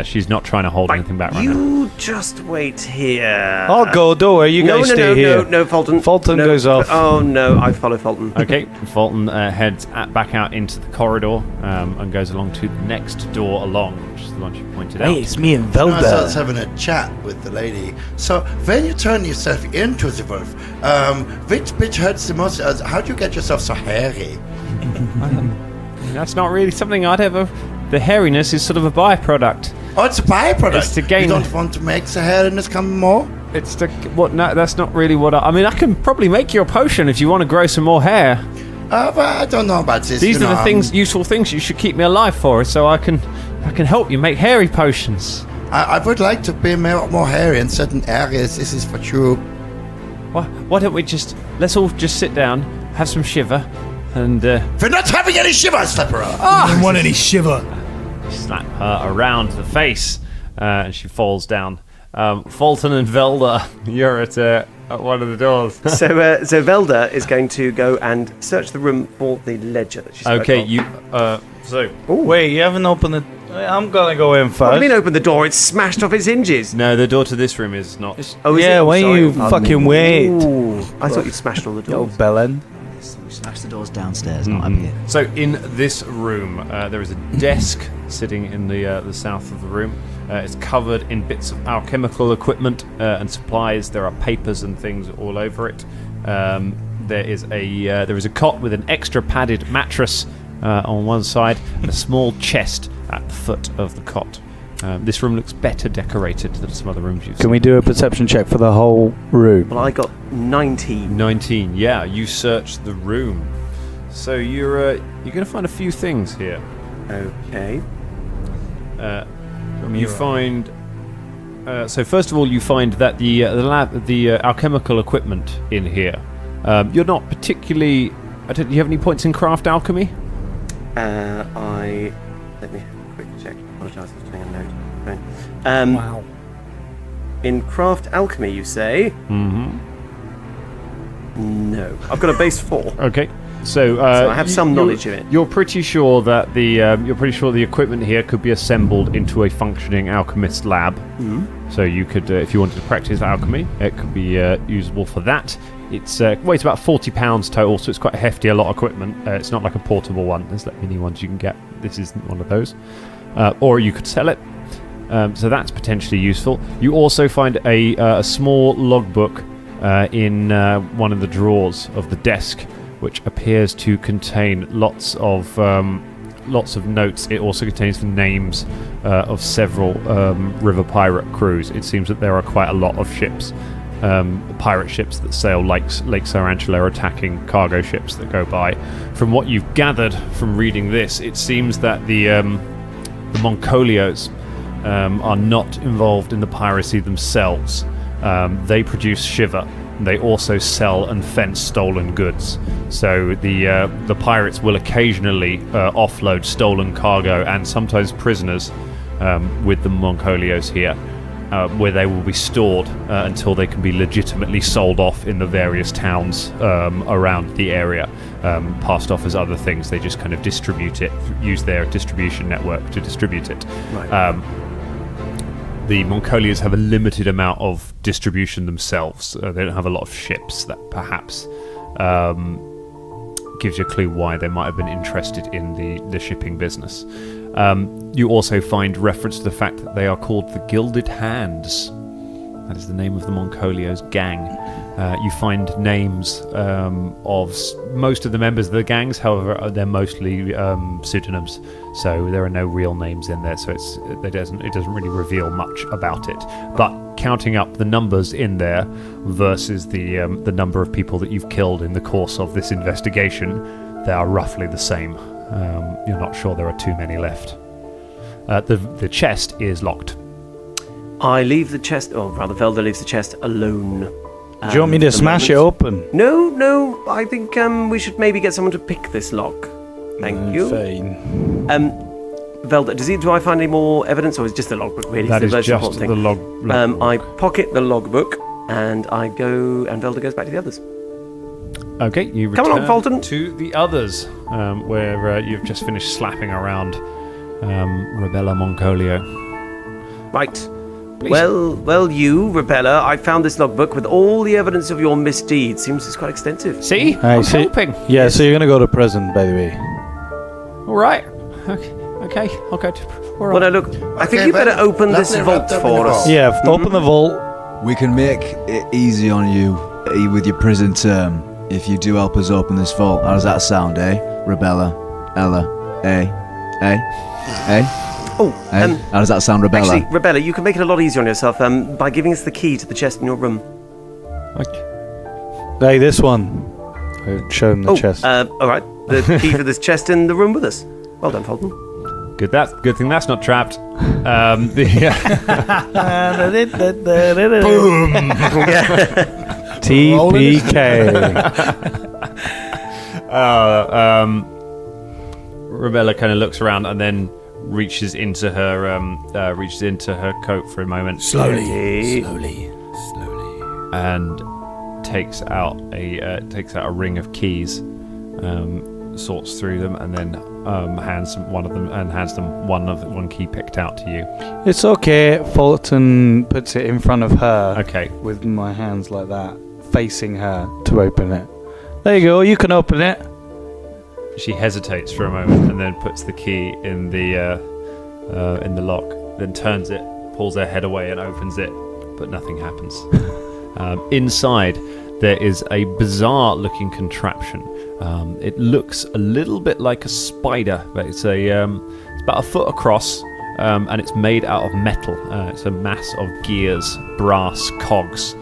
S4: She's not trying to hold anything back right now.
S7: You just wait here.
S1: I'll go, don't worry, you guys stay here.
S7: No, Fulton.
S1: Fulton
S7: No,
S1: goes off.
S7: Oh no, I follow Fulton.
S4: Okay, Fulton heads back out into the corridor and goes along to the next door along, which is the one she pointed out.
S1: Hey, it's me and
S5: I starts
S1: Velda.
S5: having a chat with the lady. So when you turn yourself into the wolf, which bit hurts the most? How do you get yourself so hairy?
S4: That's not really something I'd ever. The hairiness is sort of a byproduct.
S5: Oh, it's a byproduct.
S4: It's to gain-
S5: You don't want to make the hairiness come more?
S4: It's the what? No, that's not really what I mean. I can probably make you a potion if you want to grow some more hair.
S5: But I don't know about this.
S4: These
S5: you
S4: are
S5: know,
S4: the things, useful things you should keep me alive for, so I can help you make hairy potions.
S5: I would like to be more hairy in certain areas. This is for true.
S4: Why don't we let's all just sit down, have some shiver, and
S5: We're not having any shivers, Slipperer.
S2: I don't want any shiver.
S4: slap her around the face, and she falls down. Fulton and Velda, you're at one of the doors.
S7: So Velda is going to go and search the room for the ledger that she spoke
S4: Okay,
S7: of.
S4: you. So
S1: Wait, you haven't opened it. I'm gonna go in
S7: What do you
S1: first.
S7: mean open the door? It's smashed off its hinges.
S4: no, the door to this room is not.
S7: Oh, is
S1: yeah,
S7: it?
S1: why
S7: Sorry.
S1: you fucking wait?
S7: Ooh, I thought you'd smashed all the
S1: Yo,
S7: doors.
S1: Bellin.
S6: We smashed the doors downstairs, not up here.
S4: So in this room, there is a desk sitting in the south of the room. It's covered in bits of alchemical equipment and supplies. There are papers and things all over it. There is a cot with an extra padded mattress on one side and a small chest at the foot of the cot. This room looks better decorated than some other rooms you've
S1: Can
S4: seen.
S1: we do a perception check for the whole room?
S7: Well, I got 19.
S4: 19. Yeah, you search the room. So you're going to find a few things here.
S7: Okay.
S4: You find. So first of all, you find that the alchemical equipment in here. You're not particularly. Do you have any points in craft alchemy?
S7: Let me have a quick check. Apologise, I was doing a note. Right.
S2: Wow.
S7: In craft alchemy, you say?
S4: Mm-hmm.
S7: No. I've got a base 4.
S4: Okay. So
S7: I have some knowledge of it.
S4: You're pretty sure that the equipment here could be assembled into a functioning alchemist lab.
S7: Mm-hmm.
S4: So you could, if you wanted to practice alchemy, it could be usable for that. It's weighs about £40 total, so it's quite hefty. A lot of equipment. It's not like a portable one. There's like mini ones you can get. This isn't one of those. Or you could sell it. So that's potentially useful. You also find a small logbook in one of the drawers of the desk, which appears to contain lots of notes. It also contains the names of several river pirate crews. It seems that there are quite a lot of ships, pirate ships that sail Lake Sarantula, attacking cargo ships that go by. From what you've gathered from reading this, it seems that the Moncolios are not involved in the piracy themselves. They produce shiver. They also sell and fence stolen goods. So the pirates will occasionally offload stolen cargo and sometimes prisoners with the Moncolios here, where they will be stored until they can be legitimately sold off in the various towns around the area, passed off as other things. They just kind of distribute it, use their distribution network to distribute it.
S7: Right.
S4: The Moncolios have a limited amount of distribution themselves. They don't have a lot of ships. That perhaps gives you a clue why they might have been interested in the shipping business. You also find reference to the fact that they are called the Gilded Hands. That is the name of the Moncolios gang. You find names of most of the members of the gangs, however, they're mostly pseudonyms, so there are no real names in there, so it doesn't really reveal much about it. But counting up the numbers in there versus the number of people that you've killed in the course of this investigation, they are roughly the same. You're not sure there are too many left. The chest is locked.
S7: I leave the chest, or rather Velda leaves the chest alone.
S1: Do you want me to smash it open?
S7: No, I think we should maybe get someone to pick this lock. Thank you.
S1: Fine.
S7: Velda, do I find any more evidence, or is it just the logbook really?
S4: That is
S7: the most
S4: just
S7: important
S4: the
S7: thing?
S4: log.
S7: I pocket the logbook, and I go, and Velda goes back to the others.
S4: Okay, you
S7: Come
S4: return
S7: along, Fulton.
S4: to the others, where you've just finished slapping around Rebella Moncolio.
S7: Right. Well, you, Rebella, I found this logbook with all the evidence of your misdeeds. Seems it's quite extensive.
S4: See?
S1: I
S4: I'm
S1: see.
S4: helping.
S1: Yeah, so you're gonna go to prison, by the way.
S4: All right. Okay. I'll go to...
S7: Well, now look, I think you better open this
S5: Lovely
S7: vault
S5: wrapped up in
S7: for
S5: a
S7: us.
S5: vault.
S1: Yeah, open the vault.
S6: We can make it easy on you with your prison term if you do help us open this vault. How does that sound, eh? Rebella, Ella, eh?
S7: Oh,
S6: How does that sound, Rebella?
S7: actually, Rebella, you can make it a lot easier on yourself by giving us the key to the chest in your room.
S1: Hey, this one. I show him the chest.
S7: All right, the key for this chest in the room with us. Well done, Fulton.
S4: Good thing that's not trapped.
S1: TPK.
S4: Rebella kind of looks around and then reaches into her coat for a moment.
S7: Slowly.
S4: And takes out a ring of keys, sorts through them, and then hands them one key picked out to you.
S1: It's okay. Fulton puts it in front of her.
S4: Okay.
S1: With my hands like that, facing her to open it. There you go. You can open it.
S4: She hesitates for a moment and then puts the key in the lock. Then turns it, pulls her head away, and opens it, but nothing happens. Inside, there is a bizarre-looking contraption. It looks a little bit like a spider, but it's about a foot across, and it's made out of metal. It's a mass of gears, brass cogs.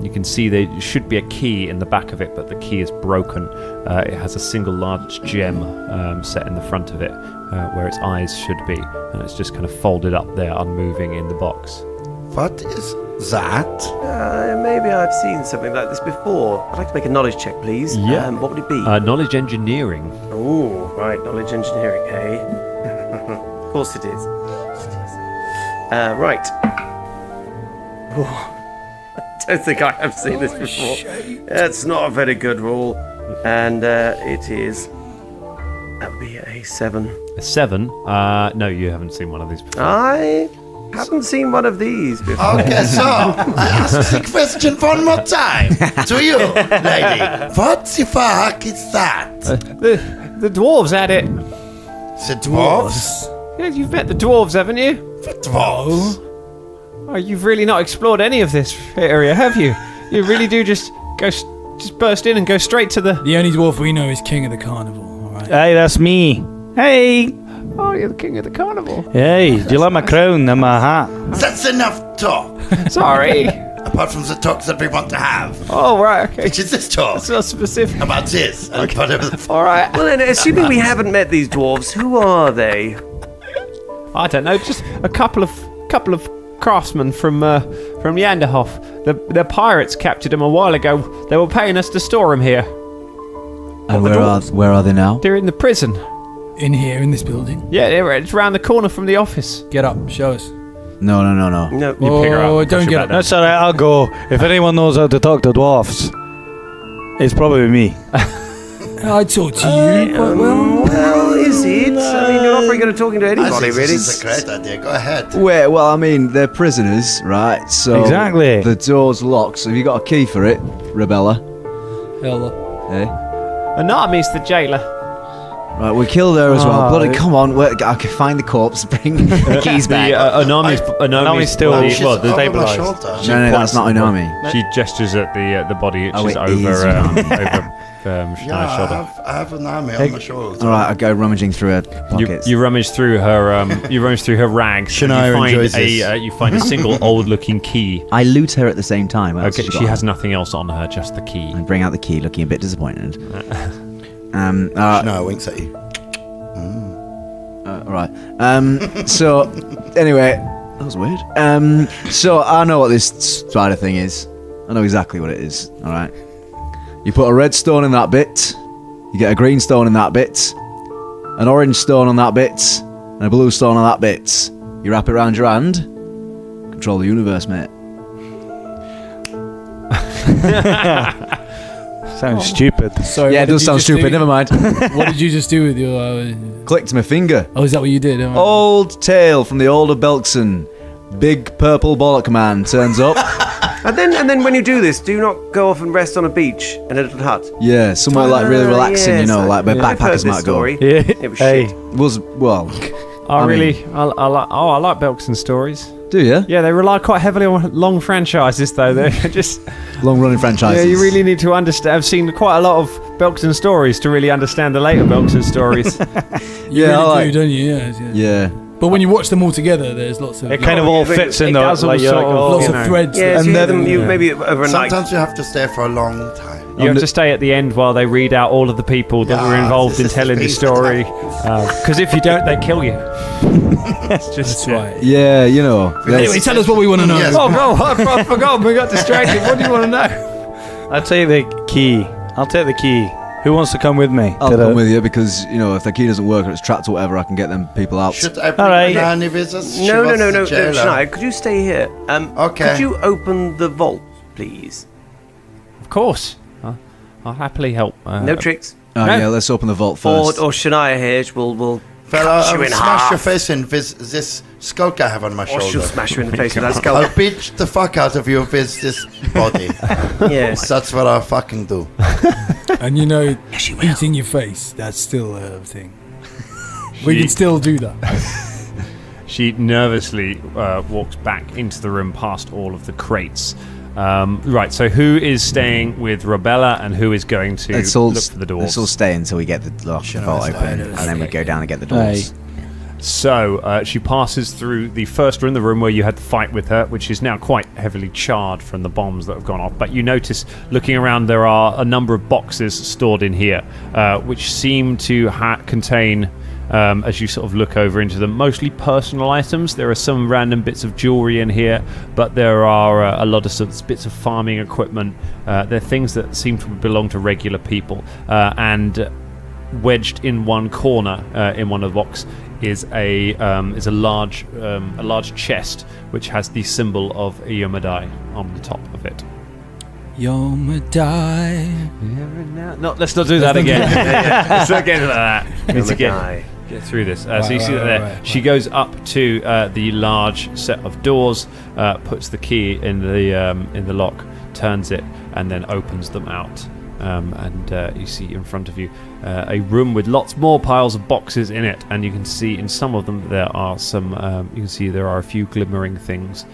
S4: You can see there should be a key in the back of it, but the key is broken. It has a single large gem set in the front of it, where its eyes should be, and it's just kind of folded up there, unmoving in the box.
S5: What is that?
S7: Maybe I've seen something like this before. I'd like to make a knowledge check, please.
S4: Yeah.
S7: What would it be?
S4: Knowledge engineering.
S7: Oh, right, knowledge engineering, eh? Of course it is. Right. Oh, I don't think I have seen this before. That's not a very good roll. And it is... That would be a 7.
S4: A 7? No, you haven't seen one of these before.
S7: I haven't seen one of these before.
S5: Okay, so I ask the question one more time to you, lady. What the fuck is that?
S4: The dwarves had it.
S5: The dwarves?
S4: Yeah, you've met the dwarves, haven't you?
S5: For dwarves.
S4: Oh, you've really not explored any of this area, have you? You really do just burst in and go straight to the...
S2: The only dwarf we know is King of the Carnival, alright?
S1: Hey, that's me. Hey.
S4: Oh, you're the king of the carnival.
S1: Hey, do you like my crown and my hat?
S5: That's enough talk.
S4: Sorry.
S5: Apart from the talks that we want to have.
S4: Oh, right, okay.
S5: Which is this talk.
S4: That's not specific.
S5: About this. And whatever the
S4: All right.
S7: Well, then, assuming we haven't met these dwarves, who are they?
S4: I don't know, just a couple of craftsmen from Yanderhof. The pirates captured them a while ago. They were paying us to store them here.
S6: And where are they now?
S4: They're in the prison.
S2: In here, in this building.
S4: Yeah, it's around the corner from the office.
S2: Get up, show us.
S6: No.
S7: No.
S4: You pick her up.
S2: Oh,
S4: push
S2: don't
S4: her
S2: get
S4: back
S2: up.
S4: down.
S1: That's alright, I'll go. If anyone knows how to talk to dwarfs, it's probably me.
S2: I talk to you quite well.
S7: Well, is it? I mean, you're not very good at talking to
S5: I
S7: anybody,
S5: think
S7: really.
S5: this is a great idea. Go ahead.
S6: Wait, well, I mean, they're prisoners, right? So
S1: Exactly.
S6: the door's locked. So have you got a key for it, Rebella?
S2: Hella.
S6: Hey.
S4: Anami's the jailer.
S6: Right, we killed her as well.
S1: Oh,
S6: Bloody, come on, I can find the corpse, bring the keys back.
S4: Anami's
S1: still-
S4: body,
S5: She's
S4: well, the
S5: over my
S4: stabilised.
S5: shoulder.
S6: No, that's not Unami.
S4: She gestures at the body, which
S6: Oh,
S4: is
S6: it
S4: over
S6: is
S4: Shania's
S5: Yeah,
S4: shoulder.
S5: I have an army on my shoulder.
S6: All right, I go rummaging through her pockets.
S4: You rummage through her rags. and
S5: Shania
S4: you find
S5: enjoys this.
S4: you find a single old-looking key.
S6: I loot her at the same time. What else
S4: Okay,
S6: you
S4: she
S6: got?
S4: has nothing else on her, just the key.
S6: I bring out the key, looking a bit disappointed.
S5: No, winks at you.
S6: Right. So, anyway, that was weird. So I know what this spider thing is. I know exactly what it is. All right. You put a red stone in that bit. You get a green stone in that bit. An orange stone on that bit. And a blue stone on that bit. You wrap it around your hand. Control the universe, mate.
S1: Sounds stupid.
S2: Sorry,
S6: Yeah,
S2: what
S6: it does
S2: did you
S6: sound
S2: just
S6: stupid.
S2: do?
S6: Never mind.
S2: What did you just do with your...
S6: Clicked my finger.
S2: Oh, is that what you did?
S6: Old tale from the older Belkson. Big purple bollock man turns up.
S7: And then when you do this, do not go off and rest on a beach in a little hut.
S6: Yeah, somewhere like really relaxing,
S7: yes,
S6: you know, like where
S7: I've heard
S6: backpackers
S7: this
S6: might go.
S7: story.
S1: Yeah.
S7: It was
S1: Hey.
S7: shit.
S6: Was well.
S4: I
S6: mean-
S4: like Belkson stories.
S6: Do you?
S4: Yeah, they rely quite heavily on long franchises, though. They're just
S6: Long running franchises.
S4: yeah. You really need to understand. I've seen quite a lot of Belkson stories to really understand the later Belkson stories.
S2: You
S6: Yeah, I
S2: really
S6: like-
S2: do, don't you? Yeah, yeah.
S6: Yeah.
S2: But when you watch them all together, there's lots of...
S1: It kind of all fits in
S4: it
S1: though.
S4: does all
S1: Like, you're
S4: sort
S1: like,
S4: of-
S1: oh,
S2: lots
S4: you
S2: of
S4: know.
S2: threads.
S7: Yeah,
S2: that-
S7: so
S6: then-
S7: you maybe over a night.
S5: Sometimes you have to stay for a long time.
S4: You have to stay at the end while they read out all of the people that were
S5: Yeah,
S4: involved
S5: this
S4: in
S5: is
S4: telling the
S5: the
S4: story. Because if you don't, they kill you. That's just
S2: That's right.
S6: Yeah, you know.
S2: Anyway, tell us what we want to know.
S5: Yes.
S4: Oh no, I forgot. We got distracted. What do you want to know?
S1: I'll take the key. I'll take the key. Who wants to come with me?
S6: I'll
S1: to the-
S6: come with you because, you know, if the key doesn't work or it's trapped or whatever, I can get them people out.
S5: Should I bring
S1: Alright.
S5: Nani with us? She
S7: No,
S5: was the
S7: no,
S5: jailer.
S7: Shania, could you stay here?
S5: Okay.
S7: Could you open the vault, please?
S4: Of course. I'll happily help.
S7: No tricks.
S6: Oh,
S4: No.
S6: yeah, let's open the vault
S7: Or
S6: first.
S7: Shania here will
S5: Fella,
S7: cut you
S5: I'll
S7: in
S5: smash
S7: half.
S5: your face in with this skulk I have on my
S7: Or she'll
S5: shoulder.
S7: smash you in the face with that
S5: I'll
S7: skull.
S5: beat the fuck out of you with this body.
S7: Yes.
S5: That's what I'll fucking do.
S2: And you know, eating your face, that's still a thing. We can still do that.
S4: She nervously walks back into the room past all of the crates. Right, so who is staying with Rebella and who is going to
S6: Let's all,
S4: look for the doors?
S6: let's all stay until we get the vault open, and then we go down and get the doors.
S4: So she passes through the first room, the room where you had the fight with her, which is now quite heavily charred from the bombs that have gone off. But you notice, looking around, there are a number of boxes stored in here, which seem to contain, as you sort of look over into them, mostly personal items. There are some random bits of jewelry in here, but there are a lot of sort of bits of farming equipment. They're things that seem to belong to regular people. And wedged in one corner, in one of the box, is a large chest which has the symbol of Yomadai on the top of it.
S2: Yomadai.
S4: No, let's not do that again. Let's not get into that. We need to
S7: Yomadai.
S4: get through this. So you
S2: Right,
S4: see that there.
S2: right.
S4: She goes up to the large set of doors, puts the key in the lock, turns it, and then opens them out. and you see in front of you a room with lots more piles of boxes in it, and you can see in some of them there are some. You can see there are a few glimmering things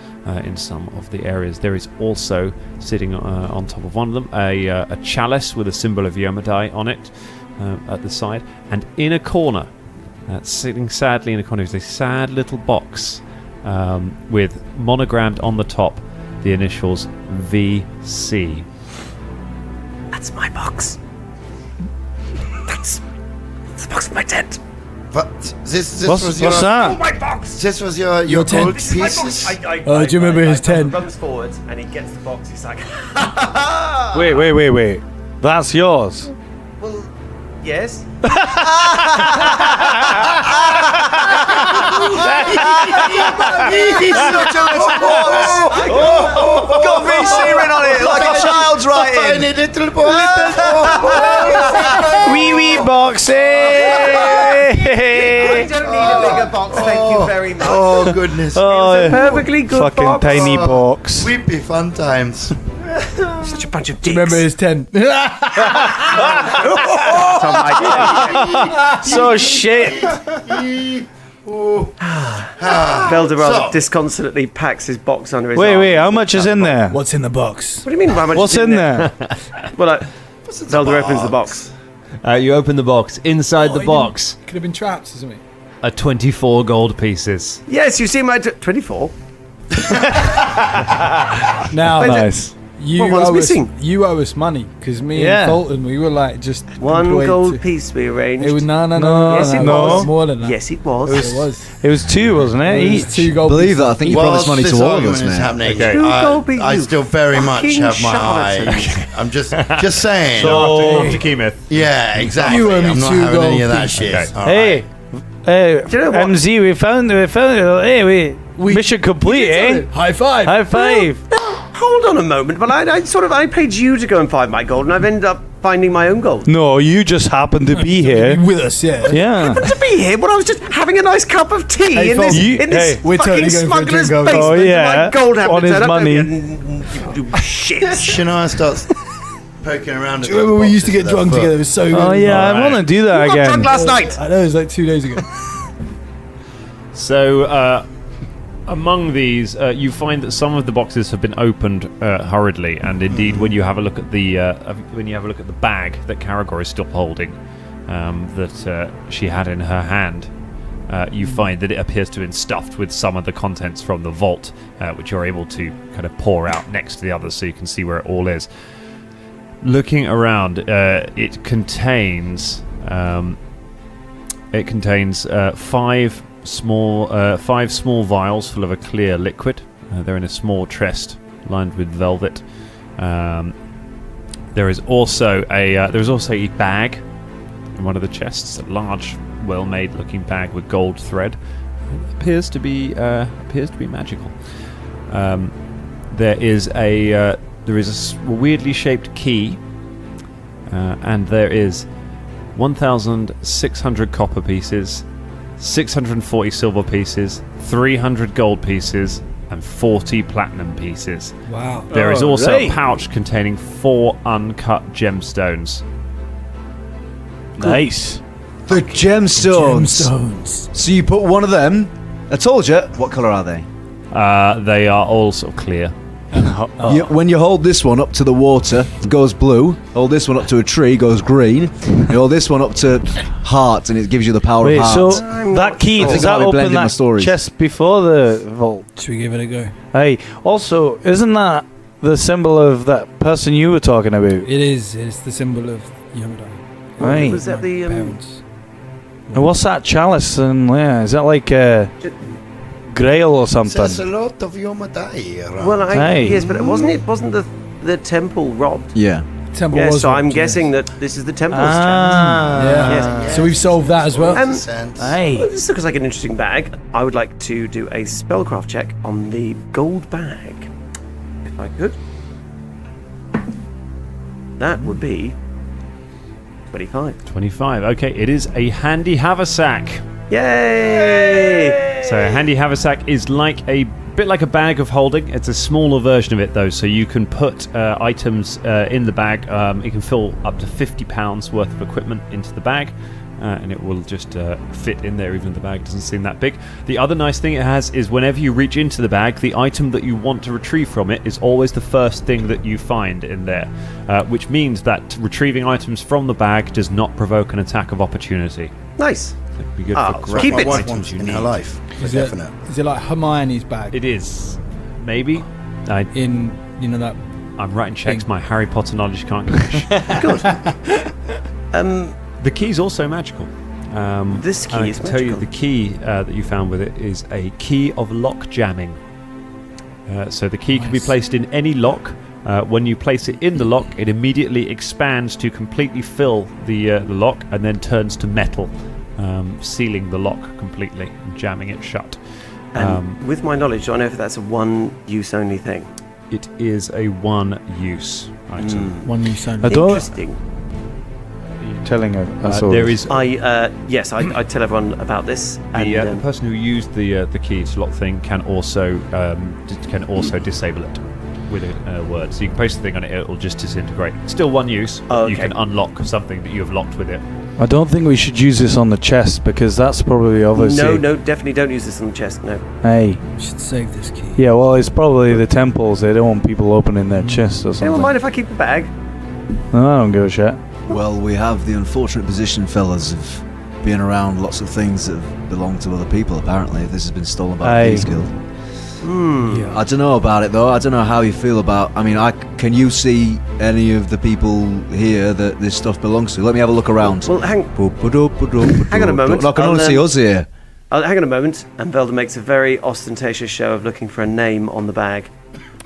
S4: in some of the areas. There is also sitting on top of one of them a chalice with a symbol of Yomadai on it at the side, and in a corner, sitting sadly in a corner, is a sad little box with monogrammed on the top the initials VC.
S7: That's my box. That's the box of my tent.
S5: But this
S1: What's
S5: was your
S1: that?
S7: My box.
S5: this was your
S2: tent.
S5: gold
S2: This is
S7: My box.
S5: pieces.
S2: Oh, do you remember his tent?
S7: Runs forward and he gets the box. He's like,
S1: Wait. That's yours.
S7: well, yes.
S6: Got VC written on it like a child's writing.
S5: Tiny little boy.
S1: Wee boxy.
S7: I don't need a bigger box. Thank you very much.
S5: Oh goodness.
S1: Oh,
S7: Perfectly good
S1: fucking
S7: box.
S1: tiny box.
S5: Weepy fun times.
S7: Such a bunch of
S2: Do
S7: dicks.
S2: you remember his tent?
S1: So shit.
S7: Velda
S5: So-
S7: disconsolately packs his box under his arm.
S1: Wait. How much is in there?
S2: What's in the box?
S7: What do you mean? How much
S1: What's
S7: is
S1: in there?
S7: Well, Velda opens the box.
S4: You open the box. Inside the box
S2: Could have been traps or something.
S4: are 24 gold pieces.
S7: Yes, you see my 24.
S2: Now,
S1: Nice.
S2: you
S7: What one's
S2: owe us,
S7: missing?
S2: you owe us money because me
S1: Yeah.
S2: and Fulton, we were like just
S7: One
S2: employed
S7: gold
S2: to-
S7: piece we arranged.
S2: It was no.
S7: Yes, it
S1: No.
S7: was.
S2: More than that.
S7: Yes, it was.
S2: It was.
S1: It was 2, wasn't it?
S2: It was
S1: Each.
S2: 2 gold
S6: Believe
S2: pieces.
S6: that. I think you
S5: Whilst
S6: promised money
S5: this
S6: to all of
S5: argument
S6: us,
S5: is
S6: man.
S5: happening,
S4: Okay.
S7: Two gold pieces,
S5: I
S7: you
S5: still very much
S7: fucking
S5: have my eye.
S7: charlatan.
S5: I'm just saying.
S4: So after Keymeth.
S5: Yeah, exactly.
S2: You owe me
S5: I'm not
S2: 2
S5: having any
S2: gold
S5: of that
S2: pieces.
S5: shit.
S4: Okay.
S5: All
S1: Hey,
S5: right.
S7: Do you know what?
S1: MZ, we found it. Hey, mission complete, eh?
S2: High five.
S1: High five.
S7: Hold on a moment, but I paid you to go and find my gold, and I've ended up finding my own gold.
S1: No, you just happened to be here.
S2: With us, yeah.
S1: Yeah.
S7: To be here when I was just having a nice cup of tea
S2: Hey,
S7: in
S2: Phil,
S7: this,
S1: you-
S7: in this
S1: hey,
S2: we're
S7: fucking
S2: totally going for a
S7: smuggler's
S2: drink,
S7: basement.
S1: oh, yeah,
S7: My gold happened
S1: on
S7: to
S1: his
S7: turn up
S1: money.
S7: and you do shit.
S5: Shania starts poking around.
S2: Do you remember we used to get drunk together? It was so good.
S1: Oh yeah, I want to do that
S7: I got
S1: again.
S7: drunk last night.
S2: I know, it was like 2 days ago.
S4: So, among these, you find that some of the boxes have been opened hurriedly, and indeed, when you have a look at the bag that Karagor is still holding, that she had in her hand, you find that it appears to have been stuffed with some of the contents from the vault, which you're able to kind of pour out next to the others, so you can see where it all is. Looking around, it contains 5 small vials full of a clear liquid. They're in a small chest lined with velvet. There is also a bag in one of the chests, a large, well-made looking bag with gold thread. It appears to be magical. There is a weirdly shaped key, and there is 1,600 copper pieces, 640 silver pieces, 300 gold pieces, and 40 platinum pieces.
S2: Wow.
S4: There is also
S1: right.
S4: a pouch containing 4 uncut gemstones.
S1: Nice.
S6: The gemstones.
S2: Gemstones.
S6: So you put one of them. I told you. What color are they?
S4: They are all sort of clear.
S6: When you hold this one up to the water, it goes blue. Hold this one up to a tree, goes green. You hold this one up to heart, and it gives you the power
S1: Wait,
S6: of
S1: so
S6: heart.
S1: that key,
S6: I think
S1: does
S6: I
S1: that
S6: might be
S1: open
S6: blending my
S1: that
S6: stories.
S1: chest before the vault?
S2: Should we give it a go?
S1: Hey, also, isn't that the symbol of that person you were talking about?
S2: It is. It's the symbol of Yomadai.
S1: Right.
S7: Was that the
S2: Parents.
S1: And what's that chalice? And yeah, is that like a grail or something?
S5: Says a lot of Yomadai around.
S7: Well,
S1: Hey.
S7: yes, but wasn't the temple robbed?
S6: Yeah.
S2: Temple
S7: Yes,
S2: was
S7: so I'm
S2: robbed,
S7: guessing
S2: yes.
S7: that this is the temple's
S1: Ah.
S2: Yeah.
S7: Yes.
S2: So we've solved that as well.
S7: chest.
S1: Hey.
S7: This looks like an interesting bag. I would like to do a spellcraft check on the gold bag, if I could. That would be 25.
S4: 25. Okay, it is a handy haversack.
S7: Yay!
S4: So a handy haversack is like a bit like a bag of holding. It's a smaller version of it, though, so you can put items in the bag. You can fill up to 50 pounds worth of equipment into the bag, and it will just fit in there, even if the bag doesn't seem that big. The other nice thing it has is whenever you reach into the bag, the item that you want to retrieve from it is always the first thing that you find in there, which means that retrieving items from the bag does not provoke an attack of opportunity.
S7: Nice.
S4: It'd be good
S7: Ah,
S4: for
S7: keep
S5: My
S7: it.
S5: wife
S4: items
S5: wants
S4: you
S5: in
S4: need.
S5: her life. For
S2: Is
S5: definite.
S2: it like Hermione's bag
S4: It is. Maybe.
S2: in that?
S4: I'm writing checks. My Harry Potter knowledge can't clash. The key's also magical.
S7: This key
S4: and I
S7: is
S4: can tell you
S7: magical.
S4: the key that you found with it is a key of lock jamming. So the key can be
S2: Nice.
S4: placed in any lock. When you place it in the lock, it immediately expands to completely fill the lock and then turns to metal, sealing the lock completely and jamming it shut.
S7: And with my knowledge, do I know if that's a one-use only thing?
S4: It is a one-use item.
S2: One you sound.
S1: I don't-
S7: Interesting.
S1: Telling us all
S4: There
S1: this.
S4: is
S7: Yes, I tell everyone about this. And
S4: the person who used the key to lock thing can also disable it with a word. So you can place the thing on it; it will just disintegrate. Still one use.
S7: Oh,
S4: You
S7: okay.
S4: can unlock something that you have locked with it.
S1: I don't think we should use this on the chest because that's probably obviously.
S7: no, definitely don't use this on the chest. No.
S1: Hey.
S2: You should save this key.
S1: Yeah, well, it's probably the temples. They don't want people opening their chests or
S7: Anyone
S1: something.
S7: mind if I keep the bag?
S1: No, I don't give a shit.
S6: Well, we have the unfortunate position, fellas, of being around lots of things that belong to other people, apparently, if this has been stolen by
S1: Aye.
S6: the Thieves Guild.
S2: Yeah.
S6: I don't know about it, though. I don't know how you feel about... I mean, can you see any of the people here that this stuff belongs to? Let me have a look around.
S7: Well, hang
S6: Hang
S7: on a moment.
S6: I can
S7: I'll,
S6: only see us here.
S7: hang on a moment. And Velda makes a very ostentatious show of looking for a name on the bag.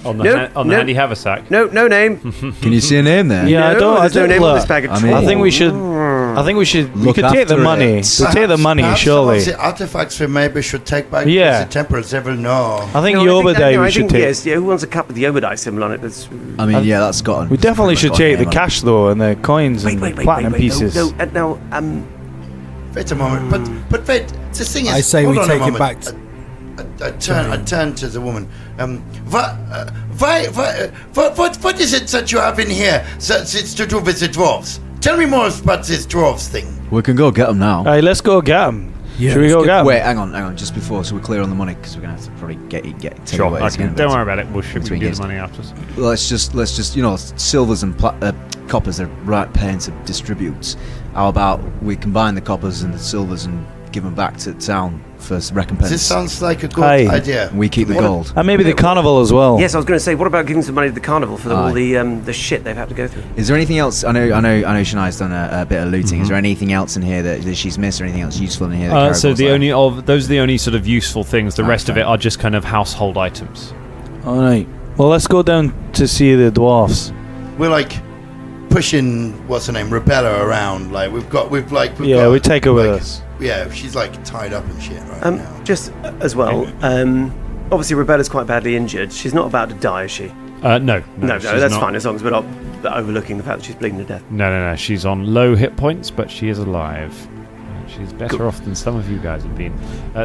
S4: On the
S7: Nope,
S4: the
S7: nope.
S4: handy haversack.
S7: No name.
S6: Can you see a name there?
S1: Yeah, I
S7: No,
S1: don't.
S7: there's no name on this bag at
S6: I mean-
S7: all.
S1: I think we should. I think we should. We
S6: Look
S1: could take the
S6: after
S1: money.
S6: it.
S1: We'll take the money,
S5: Perhaps
S1: surely.
S5: Some of the artifacts we maybe should take back
S1: Yeah.
S5: to the temples. They will know.
S1: I think
S7: No,
S1: Yobadai
S7: I
S1: we should
S7: think,
S1: take.
S7: yes, yeah, who wants a cup with the Yobadai symbol on it? That's
S6: I mean, yeah, that's got...
S1: We definitely should take the cash though and the coins and platinum pieces.
S7: No, no,
S5: Wait a moment, but wait. The thing is,
S2: I say
S5: hold
S2: we
S5: on a
S2: take it
S5: moment.
S2: back.
S5: I turn to the woman. What is it that you have in here that's to do with the dwarves? Tell me more about this dwarves thing.
S6: We can go get them now.
S1: Hey, let's go get him.
S2: Yeah,
S1: Should we
S2: let's
S1: go
S2: get-
S1: get him?
S6: Wait, hang on, just before, so we're clear on the money, because we're gonna have to probably take
S4: Sure.
S6: away.
S4: Okay. Don't worry about it. We'll shoot
S6: Between
S4: do
S6: years.
S4: the money afterwards.
S6: Let's just, silvers and coppers are right paying to distribute. How about we combine the coppers and the silvers and give them back to town for recompense?
S5: This sounds like a good
S1: Aye.
S5: idea.
S6: We keep the gold.
S1: And maybe the carnival as well.
S7: yes, I was going to say, what about giving some money to the carnival for all
S6: Aye.
S7: the shit they've had to go through?
S6: Is there anything else? I know Shania's done a bit of looting. Is there anything else in here that she's missed, or anything else useful in here? That
S4: So
S6: Caragor's
S4: the
S6: like?
S4: those are the only sort of useful things. The rest of
S6: Okay.
S4: it are just kind of household items.
S1: All right. Well, let's go down to see the dwarfs.
S5: We're like pushing what's her name, Rebella around. Like we've got.
S1: We
S5: got,
S1: take her with
S5: like,
S1: us.
S5: Yeah, she's like tied up and shit right now.
S7: Just as well, obviously Rebella's quite badly injured. She's not about to die, is she?
S4: No,
S7: No,
S4: she's
S7: that's
S4: not.
S7: fine, as long as we're not overlooking the fact that she's bleeding to death.
S4: No. She's on low hit points, but she is alive. She's better off than some of you guys have been.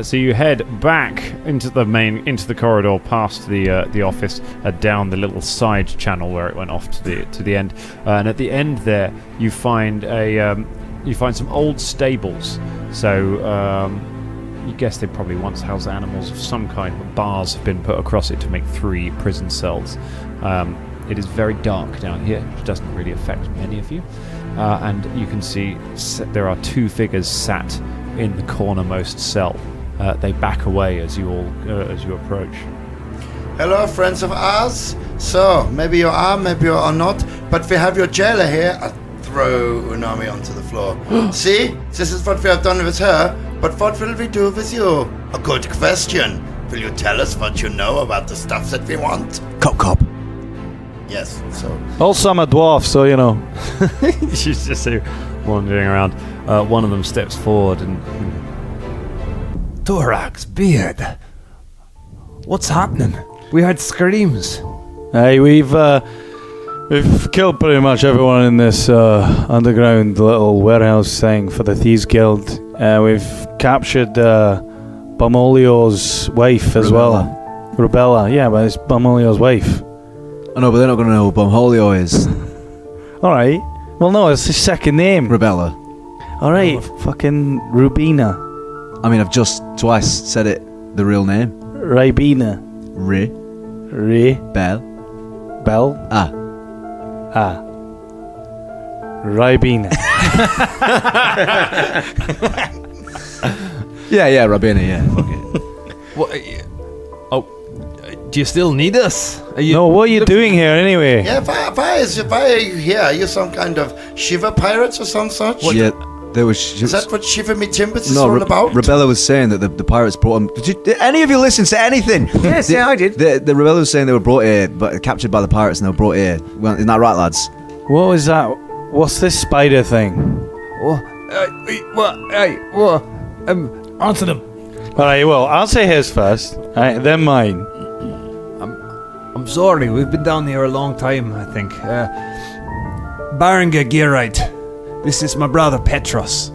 S4: So you head back into the corridor, past the office, down the little side channel where it went off to the end, and at the end there you find some old stables. So you guess they probably once housed animals of some kind, but bars have been put across it to make 3 prison cells. It is very dark down here, which doesn't really affect many of you. And you can see there are 2 figures sat in the cornermost cell. They back away as you approach.
S5: Hello, friends of ours. So maybe you are, maybe you are not, but we have your jailer here. I throw Unami onto the floor. See, this is what we have done with her. But what will we do with you? A good question. Will you tell us what you know about the stuff that we want?
S6: Cop.
S5: Yes. So
S1: Also, I'm a dwarf, so you know.
S4: She's just wandering around. One of them steps forward and
S3: Thorax, Beard. What's happening? We heard screams.
S1: Hey, we've killed pretty much everyone in this underground little warehouse thing for the Thieves Guild. We've captured Bamolio's wife as well. Rubella, yeah, but it's Bumholio's wife.
S6: I know, but they're not going to know who Bumholio is.
S1: Alright. Well, no, it's his second name.
S6: Rubella.
S1: Alright, fucking Rubina.
S6: I mean, I've just twice said it, the real name.
S1: Ribena.
S6: Ray. Bell.
S1: Bell.
S6: Ah.
S1: Ribena.
S6: Yeah, Rabina, yeah. Fuck it.
S4: What? Do you still need us? Are you?
S1: No, what are you doing here anyway?
S5: Yeah, why are you here? Are you some kind of Shiva pirates or some such?
S6: Yeah, there was...
S5: Is that what Shiva Me Timbers is
S6: no,
S5: all about?
S6: Rebella was saying that the pirates brought them... Did any of you listen to anything?
S7: Yes, yeah, I did.
S6: The Rebella was saying they were brought here, but captured by the pirates, and they were brought here. Well, isn't that right, lads?
S1: What was that? What's this spider thing?
S2: Answer them.
S1: Alright, well, I'll say his first. Alright, then mine.
S8: I'm sorry, we've been down here a long time, I think. Baranga Gearite. This is my brother Petros.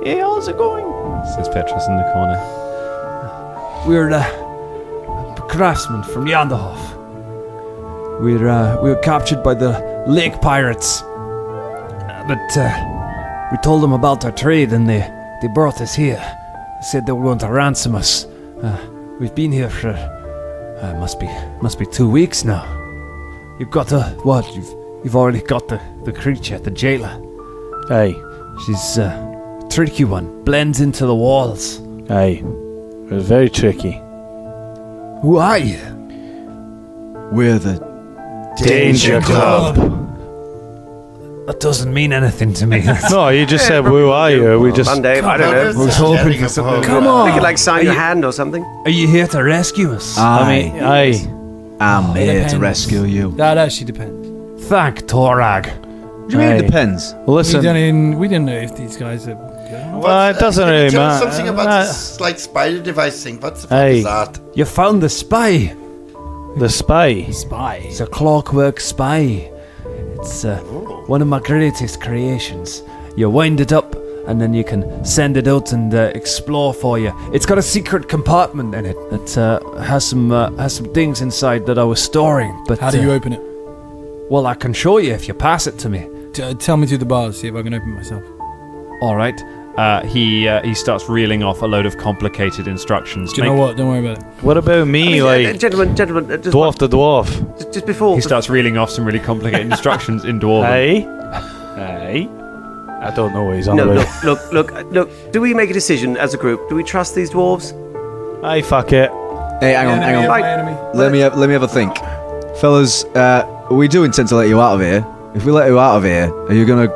S1: Hey, how's it going?
S4: Says Petrus in the corner.
S8: We're craftsmen from Yanderhof. We were captured by the lake pirates. But we told them about our trade and they brought us here. They said they were going to ransom us. We've been here for must be 2 weeks now. You've got you've already got the creature, the jailer.
S1: Aye.
S8: She's a tricky one, blends into the walls.
S1: Aye. It was very tricky.
S8: Who are you?
S6: We're the...
S1: Danger Club.
S8: That doesn't mean anything to me.
S1: No, you just said, who are you? We just...
S7: Monday, I don't know.
S8: I was hoping for something.
S7: Come on. We could like sign
S8: Are
S7: your
S8: you-
S7: hand or something.
S8: Are you here to rescue us?
S1: I mean, aye.
S6: I'm here to
S2: Depends.
S6: rescue you.
S2: That actually depends.
S8: Thank Torag.
S6: What do you mean
S1: Aye.
S6: it depends?
S1: Well, listen.
S2: We didn't know if these guys are.
S1: Well, it doesn't
S5: Can you
S1: really
S5: tell us
S1: matter.
S5: something about this like spider device thing. What the fuck
S1: Aye.
S5: is that?
S8: You found the spy.
S1: The spy.
S2: Spy.
S8: It's a clockwork spy. It's one of my greatest creations. You wind it up, and then you can send it out and explore for you. It's got a secret compartment in it that has some things inside that I was storing. But
S2: How do you open it?
S8: well, I can show you if you pass it to me.
S2: Tell me through the bars, see if I can open it myself.
S4: All right. He starts reeling off a load of complicated instructions.
S2: Do you know what? Don't worry about it.
S1: What about me, like,
S7: Gentlemen, just,
S1: dwarf the dwarf?
S7: just before.
S4: He starts reeling off some really complicated instructions in Dwarven.
S1: Aye? Aye? I don't know what he's on
S7: No,
S1: about.
S7: look. Do we make a decision as a group? Do we trust these dwarves?
S1: Aye, fuck it.
S6: Hey, hang on.
S7: Like-
S6: Let me have a think. Fellas, we do intend to let you out of here. If we let you out of here, are you going to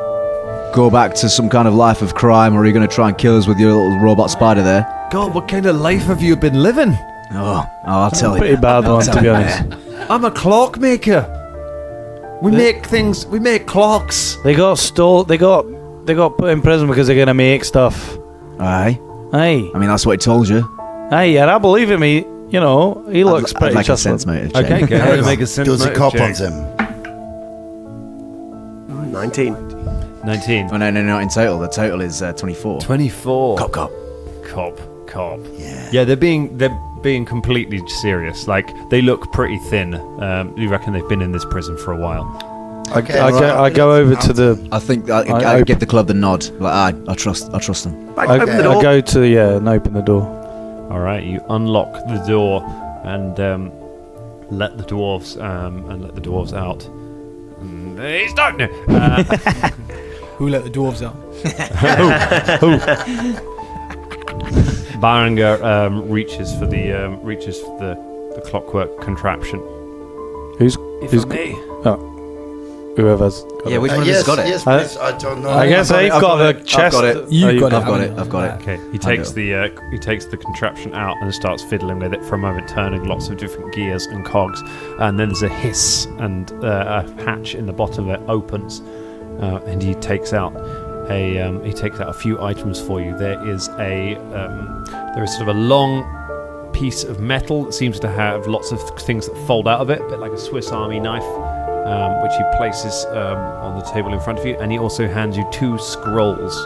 S6: go back to some kind of life of crime, or are you going to try and kill us with your little robot spider there?
S8: God, what kind of life have you been living?
S6: Oh, I'll tell you.
S1: Pretty bad one, to be honest.
S8: I'm a clockmaker. We make things. We make clocks.
S1: They got They got put in prison because they're gonna make stuff.
S6: Aye.
S1: Aye.
S6: I mean, that's what he told you.
S1: Aye, and I believe him. He looks
S6: I'd
S1: pretty
S6: like a
S1: trustworthy.
S6: sense motive check.
S8: Okay,
S5: Hang
S8: okay.
S5: on.
S8: Make a sense.
S5: Does he cop on him?
S7: 19.
S4: 19.
S6: Oh, no, not in total. The total is 24.
S8: 24.
S6: Cop.
S4: Cop. Yeah, they're being completely serious. Like, they look pretty thin. You reckon they've been in this prison for a while?
S5: Okay.
S1: I go over to the.
S6: I think
S1: I
S6: I give the club the nod. Like, I trust them.
S7: Right,
S1: I
S7: open the door.
S1: go to and open the door.
S4: All right, you unlock the door and let the dwarves out. And they start now.
S2: Who let the dwarves out?
S4: Baranga reaches for the clockwork contraption.
S1: Who's
S8: me.
S1: whoever's?
S6: Yeah, which one of us
S5: Yes,
S6: got it?
S5: yes, please. I don't know.
S1: I guess I've got the chest.
S6: I've got it.
S2: You've got it.
S6: I've got it.
S4: Okay, he takes the contraption out and starts fiddling with it for a moment, turning lots of different gears and cogs. And then there's a hiss, and a hatch in the bottom of it opens, and he takes out a few items for you. There is sort of a long piece of metal that seems to have lots of things that fold out of it, a bit like a Swiss Army knife, which he places on the table in front of you, and he also hands you 2 scrolls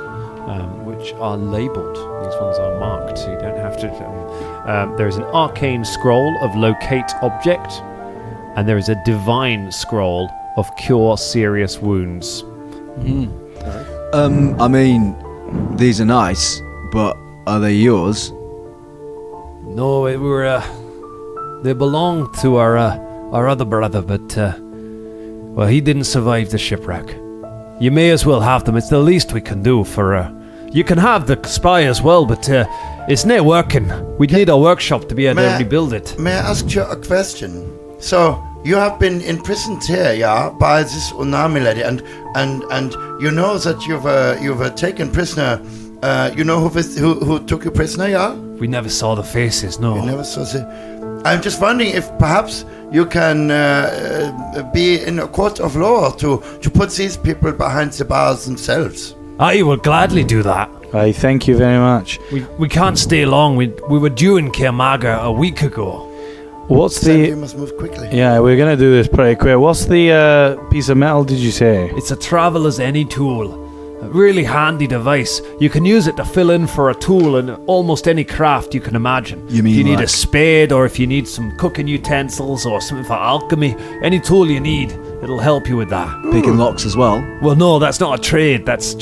S4: which are labelled. These ones are marked, so you don't have to. There is an arcane scroll of locate object, and there is a divine scroll of cure serious wounds.
S6: I mean, these are nice, but are they yours?
S8: No, they belong to our other brother, but well, he didn't survive the shipwreck. You may as well have them. It's the least we can do for. You can have the spy as well, but it's not working. We'd need a workshop to be able to rebuild it.
S5: May I ask you a question? So you have been imprisoned here, yeah, by this Unami lady, and you know that you've taken prisoner. You know who took you prisoner, yeah?
S8: We never saw the faces, no.
S5: You never saw the. I'm just wondering if perhaps you can be in a court of law to put these people behind the bars themselves.
S8: I will gladly do that.
S1: I thank you very much.
S8: We can't stay long. We were due in Kirmaga a week ago.
S1: What's
S5: So you
S1: the...
S5: must move quickly.
S1: Yeah, we're going to do this pretty quick. What's the piece of metal, did you say?
S8: It's a traveler's any tool. A really handy device. You can use it to fill in for a tool in almost any craft you can imagine.
S6: You mean
S8: if you need a
S6: like-
S8: spade, or if you need some cooking utensils or something for alchemy, any tool you need, it'll help you with that.
S6: Picking locks as well?
S8: Well, no, that's not a trade. That's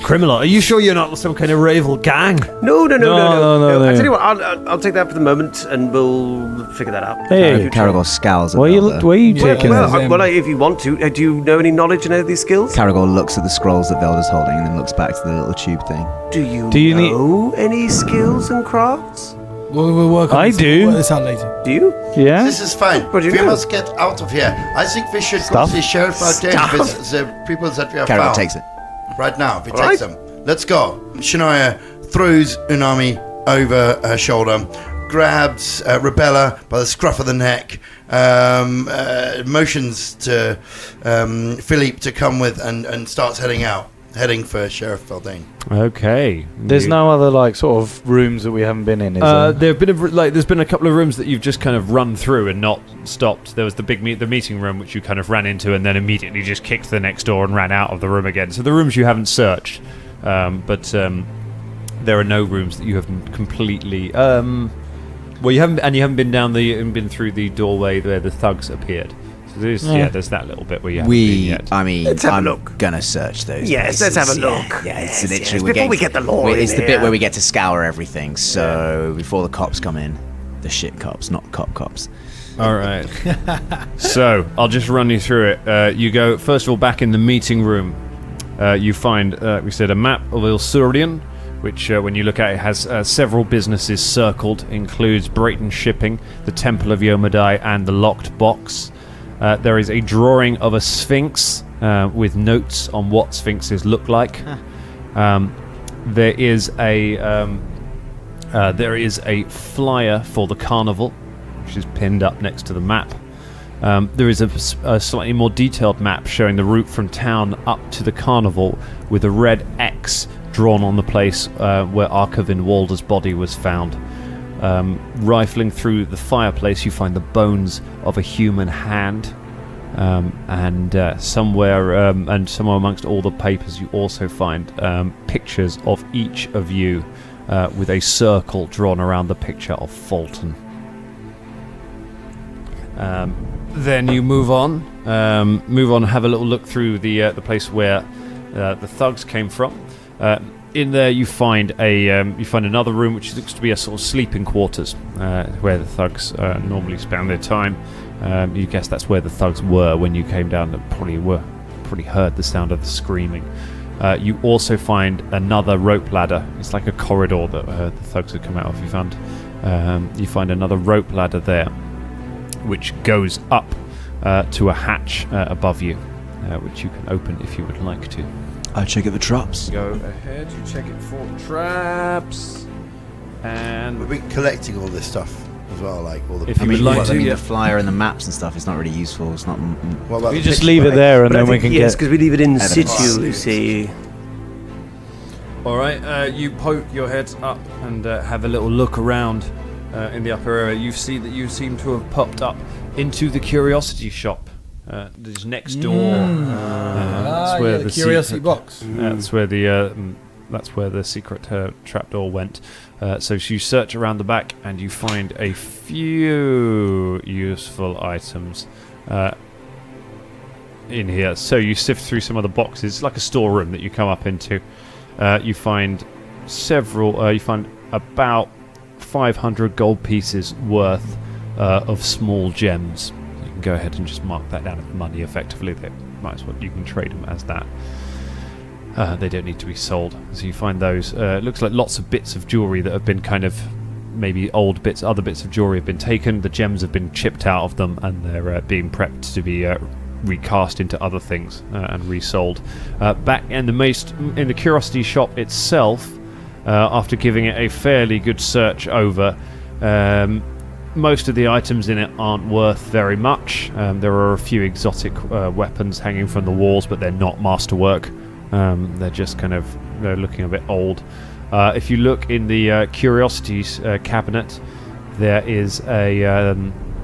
S8: criminal. Are you sure you're not some kind of rival gang?
S7: No.
S1: No.
S7: I tell you what, I'll take that for the moment, and we'll figure that out.
S1: Hey,
S6: Caragor scowls at
S1: why
S6: Velda.
S1: are you taking
S7: Well,
S1: this?
S7: if you want to, do you know any knowledge in any of these skills?
S6: Caragor looks at the scrolls that Velda's holding and then looks back to the little tube thing.
S7: Do you
S1: need-
S7: know any skills and crafts?
S2: We'll work on
S1: I
S2: this.
S1: do.
S2: We'll work this out later.
S7: Do you?
S1: Yeah?
S5: This is fine.
S7: What do you
S5: We
S7: do?
S5: must get out of here. I think we should
S1: Stuff?
S5: go see Sheriff Arden with the people that we have
S6: Caragor
S5: found.
S6: takes it.
S5: Right now, we
S7: All
S5: take
S7: right.
S5: them. Let's go. Shania throws Unami over her shoulder, grabs Rebella by the scruff of the neck, motions to Philippe to come with, and starts heading for Sheriff Feldane.
S4: Okay.
S1: There's no other, like, sort of rooms that we haven't been in, is there?
S4: There's been a couple of rooms that you've just kind of run through and not stopped. There was the the meeting room, which you kind of ran into and then immediately just kicked the next door and ran out of the room again. So the rooms you haven't searched, but there are no rooms that you haven't completely. Well, you haven't been through the doorway where the thugs appeared. So there's that little bit where you haven't been yet.
S6: I mean,
S7: Let's have a
S6: I'm
S7: look.
S6: gonna search those.
S7: Yes, let's have a
S6: places.
S7: look.
S6: Yeah, it's
S7: Yes,
S6: literally
S7: yes,
S6: we're
S7: before we get the law
S6: It's
S7: in
S6: the bit
S7: here.
S6: where we get to scour everything. So before the cops come in, the shit cops, not cops.
S4: All right. So I'll just run you through it. You go first of all back in the meeting room. You find we said a map of Ilsurian, which when you look at it has several businesses circled. Includes Brayton Shipping, the Temple of Yomadai, and the Locked Box. There is a drawing of a sphinx with notes on what sphinxes look like. There is a flyer for the carnival, which is pinned up next to the map. There is a slightly more detailed map showing the route from town up to the carnival, with a red X drawn on the place where Archivin Walder's body was found. Rifling through the fireplace, you find the bones of a human hand, and somewhere amongst all the papers, you also find pictures of each of you, with a circle drawn around the picture of Fulton. Then you move on, have a little look through the place where the thugs came from. In there, you find another room which looks to be a sort of sleeping quarters, where the thugs normally spend their time. You guess that's where the thugs were when you came down. That probably heard the sound of the screaming. You also find another rope ladder. It's like a corridor that the thugs had come out of. You find another rope ladder there, which goes up to a hatch above you, which you can open if you would like to.
S6: I check at the traps.
S4: Go ahead, you check it for traps, and
S5: We've been collecting all this stuff as well, like all the.
S4: If
S6: I
S4: you
S6: mean,
S4: would like to,
S6: the flyer and the maps and stuff is not really useful. It's not.
S5: What about
S1: You
S5: the
S1: just
S5: picture,
S1: leave it
S5: right?
S1: there and
S7: But I
S1: then we
S7: think,
S1: can
S7: yes,
S1: get...
S7: because we leave it in
S6: Evidence.
S7: situ, you see.
S4: all right. You poke your head up and have a little look around in the upper area. You see that you seem to have popped up into the curiosity shop. This next door. That's where
S2: the curiosity box.
S4: That's where the that's where the secret trapdoor went. So you search around the back and you find a few useful items in here. So you sift through some of the boxes. It's like a storeroom that you come up into. You find several. You find about 500 gold pieces worth of small gems. You can go ahead and just mark that down as money. Effectively, they might as well. You can trade them as that. They don't need to be sold. So you find those. It looks like lots of bits of jewelry that have been kind of maybe old bits. Other bits of jewelry have been taken. The gems have been chipped out of them, and they're being prepped to be recast into other things and resold. Back in the Curiosity shop itself, after giving it a fairly good search over, most of the items in it aren't worth very much. There are a few exotic weapons hanging from the walls, but they're not masterwork. They're just they're looking a bit old. If you look in the Curiosities cabinet, there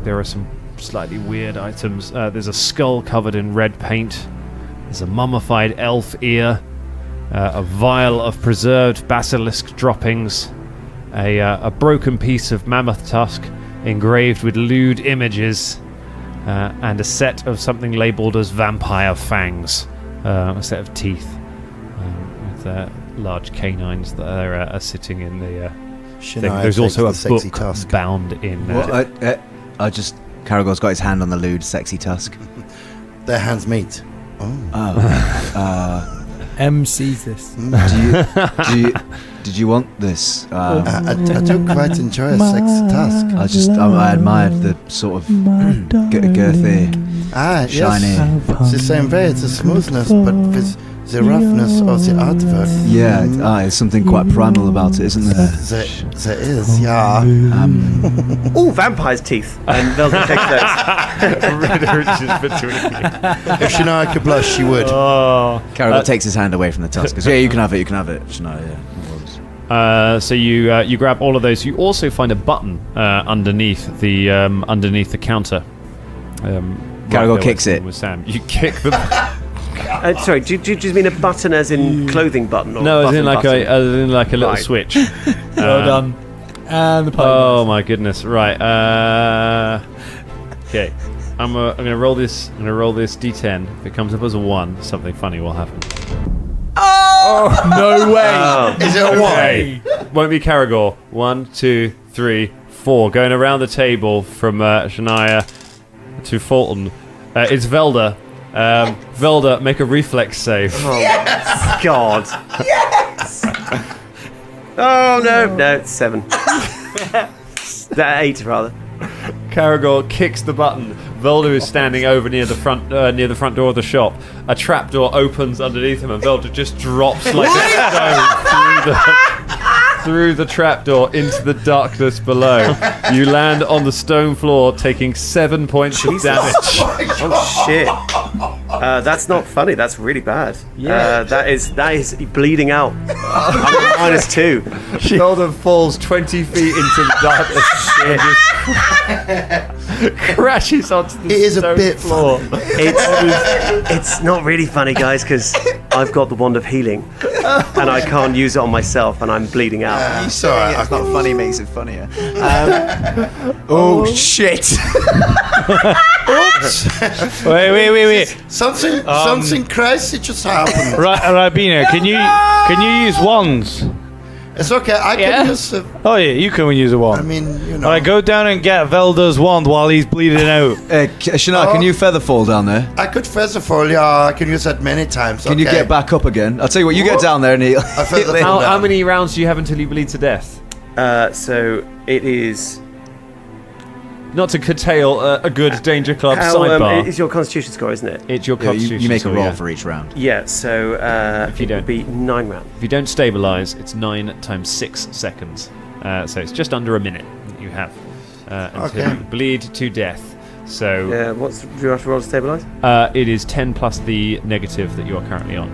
S4: are some slightly weird items. There's a skull covered in red paint. There's a mummified elf ear, a vial of preserved basilisk droppings, a broken piece of mammoth tusk engraved with lewd images, and a set of something labelled as vampire fangs, a set of teeth with large canines that are sitting in the thing. There's also a book
S5: tusk.
S4: bound in.
S6: Caragor's got his hand on the lewd, sexy tusk.
S5: Their hands meet.
S2: M sees this.
S6: Did you want this?
S5: I do quite enjoy a sexy tusk.
S6: I admired the sort of girthy, shiny.
S5: Yes. It's the same way. It's the smoothness, but with the roughness of the artwork.
S6: Yeah, there's something quite primal about it, isn't there?
S5: There is, yeah.
S7: Oh, vampire's teeth. And Velda takes those.
S5: If Shania could blush, she would.
S6: Caragor takes his hand away from the tusk. Yeah, you can have it. Shania, yeah.
S4: So you grab all of those. You also find a button underneath the counter.
S6: Caragor kicks it.
S4: With Sam, you kick the.
S7: Sorry, do you just mean a button as in clothing button? Or
S4: No, as in
S7: button?
S4: like a little
S7: Right.
S4: switch.
S2: Well done. And the play.
S4: Oh my goodness! Right. Okay. I'm gonna roll this. I'm gonna roll this D10. If it comes up as a 1, something funny will happen.
S2: No way.
S5: Is it a one?
S4: Won't be Caragor. 1, 2, 3, 4. Going around the table from Shania to Fulton. It's Velda. Velda, make a reflex save.
S7: Oh, yes! God. Yes! Oh, no, it's 7. 8, rather.
S4: Caragor kicks the button. Velda is standing over near the front door of the shop. A trapdoor opens underneath him, and Velda just drops like a stone through the trapdoor into the darkness below. You land on the stone floor, taking 7 points of damage.
S7: Oh shit! That's not funny. That's really bad.
S4: Yeah.
S7: That is bleeding out. I'm at -2.
S4: Velda falls 20 feet into the darkness and just crashes onto the
S5: It is a
S4: stone
S5: bit
S4: floor.
S7: It's not really funny, guys, because I've got the wand of healing, and I can't use it on myself, and I'm bleeding out.
S5: Sorry,
S6: It's not funny, makes it funnier. Oh shit!
S1: Wait.
S5: Something crazy just happened.
S1: Rabina, can you use wands?
S5: It's okay. I can use.
S1: Oh yeah, you can use a wand.
S5: I mean, you know.
S1: Alright, go down and get Velda's wand while he's bleeding out.
S6: Shania, can you feather fall down there?
S5: I could feather fall. Yeah, I can use that many times.
S6: Can you get back up again? I'll tell you what. You get down there and he'll.
S5: feather fall.
S4: How many rounds do you have until you bleed to death?
S7: So it is.
S4: Not to curtail a good Danger Club sidebar.
S7: It's your Constitution score, isn't it?
S4: It's your
S6: Yeah,
S4: constitution.
S6: you make a
S4: score,
S6: roll
S4: yeah.
S6: for each round.
S7: Yeah. So
S4: If you
S7: it
S4: don't.
S7: would be 9 rounds.
S4: If you don't stabilize, it's 9 times 6 seconds. So it's just under a minute that you have until you bleed to death. So
S7: Yeah. Do you have to roll to stabilize?
S4: it is 10 plus the negative that you are currently on.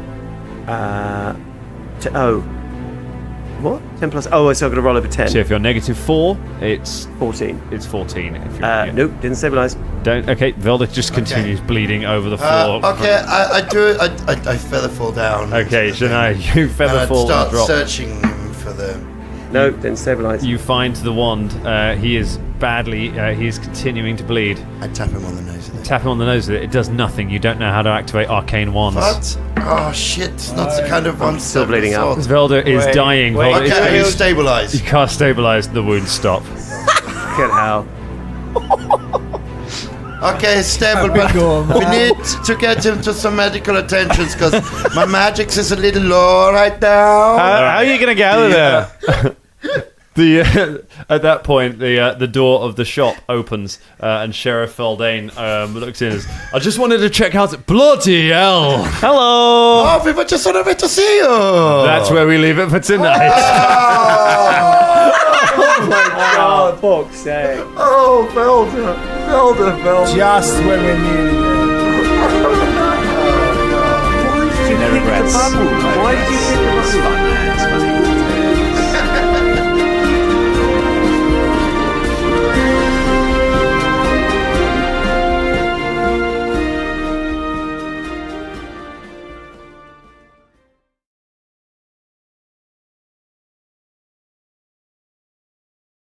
S7: What? 10 plus. Oh, so I'm going to roll over 10.
S4: So if you're -4, it's
S7: 14.
S4: It's 14. If you're
S7: Nope, didn't stabilize.
S4: Don't. Okay, Velda just continues bleeding over the floor.
S5: Okay, I do it. I feather fall down.
S4: Okay, Shania, you feather fall
S5: and
S4: and
S5: start
S4: drop.
S5: searching him for the.
S7: No, didn't stabilize.
S4: You find the wand. He is badly. He is continuing to bleed.
S5: I tap him on the nose with it.
S4: Tap him on the nose with it. It does nothing. You don't know how to activate arcane wands.
S5: What? Oh shit! Not the kind of one.
S7: still bleeding out.
S4: Velda is dying. Velda
S5: Okay,
S4: is
S5: I
S4: bleeding.
S5: can stabilize.
S4: You can't stabilize. The wounds stop.
S7: Good hell.
S5: Okay, stable, but
S2: Go on,
S5: we need to get him to some medical attention because my magic is a little low right now.
S1: How are you gonna get out of there?
S4: At that point, the door of the shop opens and Sheriff Feldane looks in. I just wanted to check out. Bloody hell!
S1: Hello.
S5: Oh, we were just on our way to see you.
S4: That's where we leave it for tonight.
S7: Oh, fuck's sake.
S5: Oh, Velda.
S2: Just when we're nearly there.
S6: No regrets.
S7: Why did you pick the bubble?
S6: It's fun, man.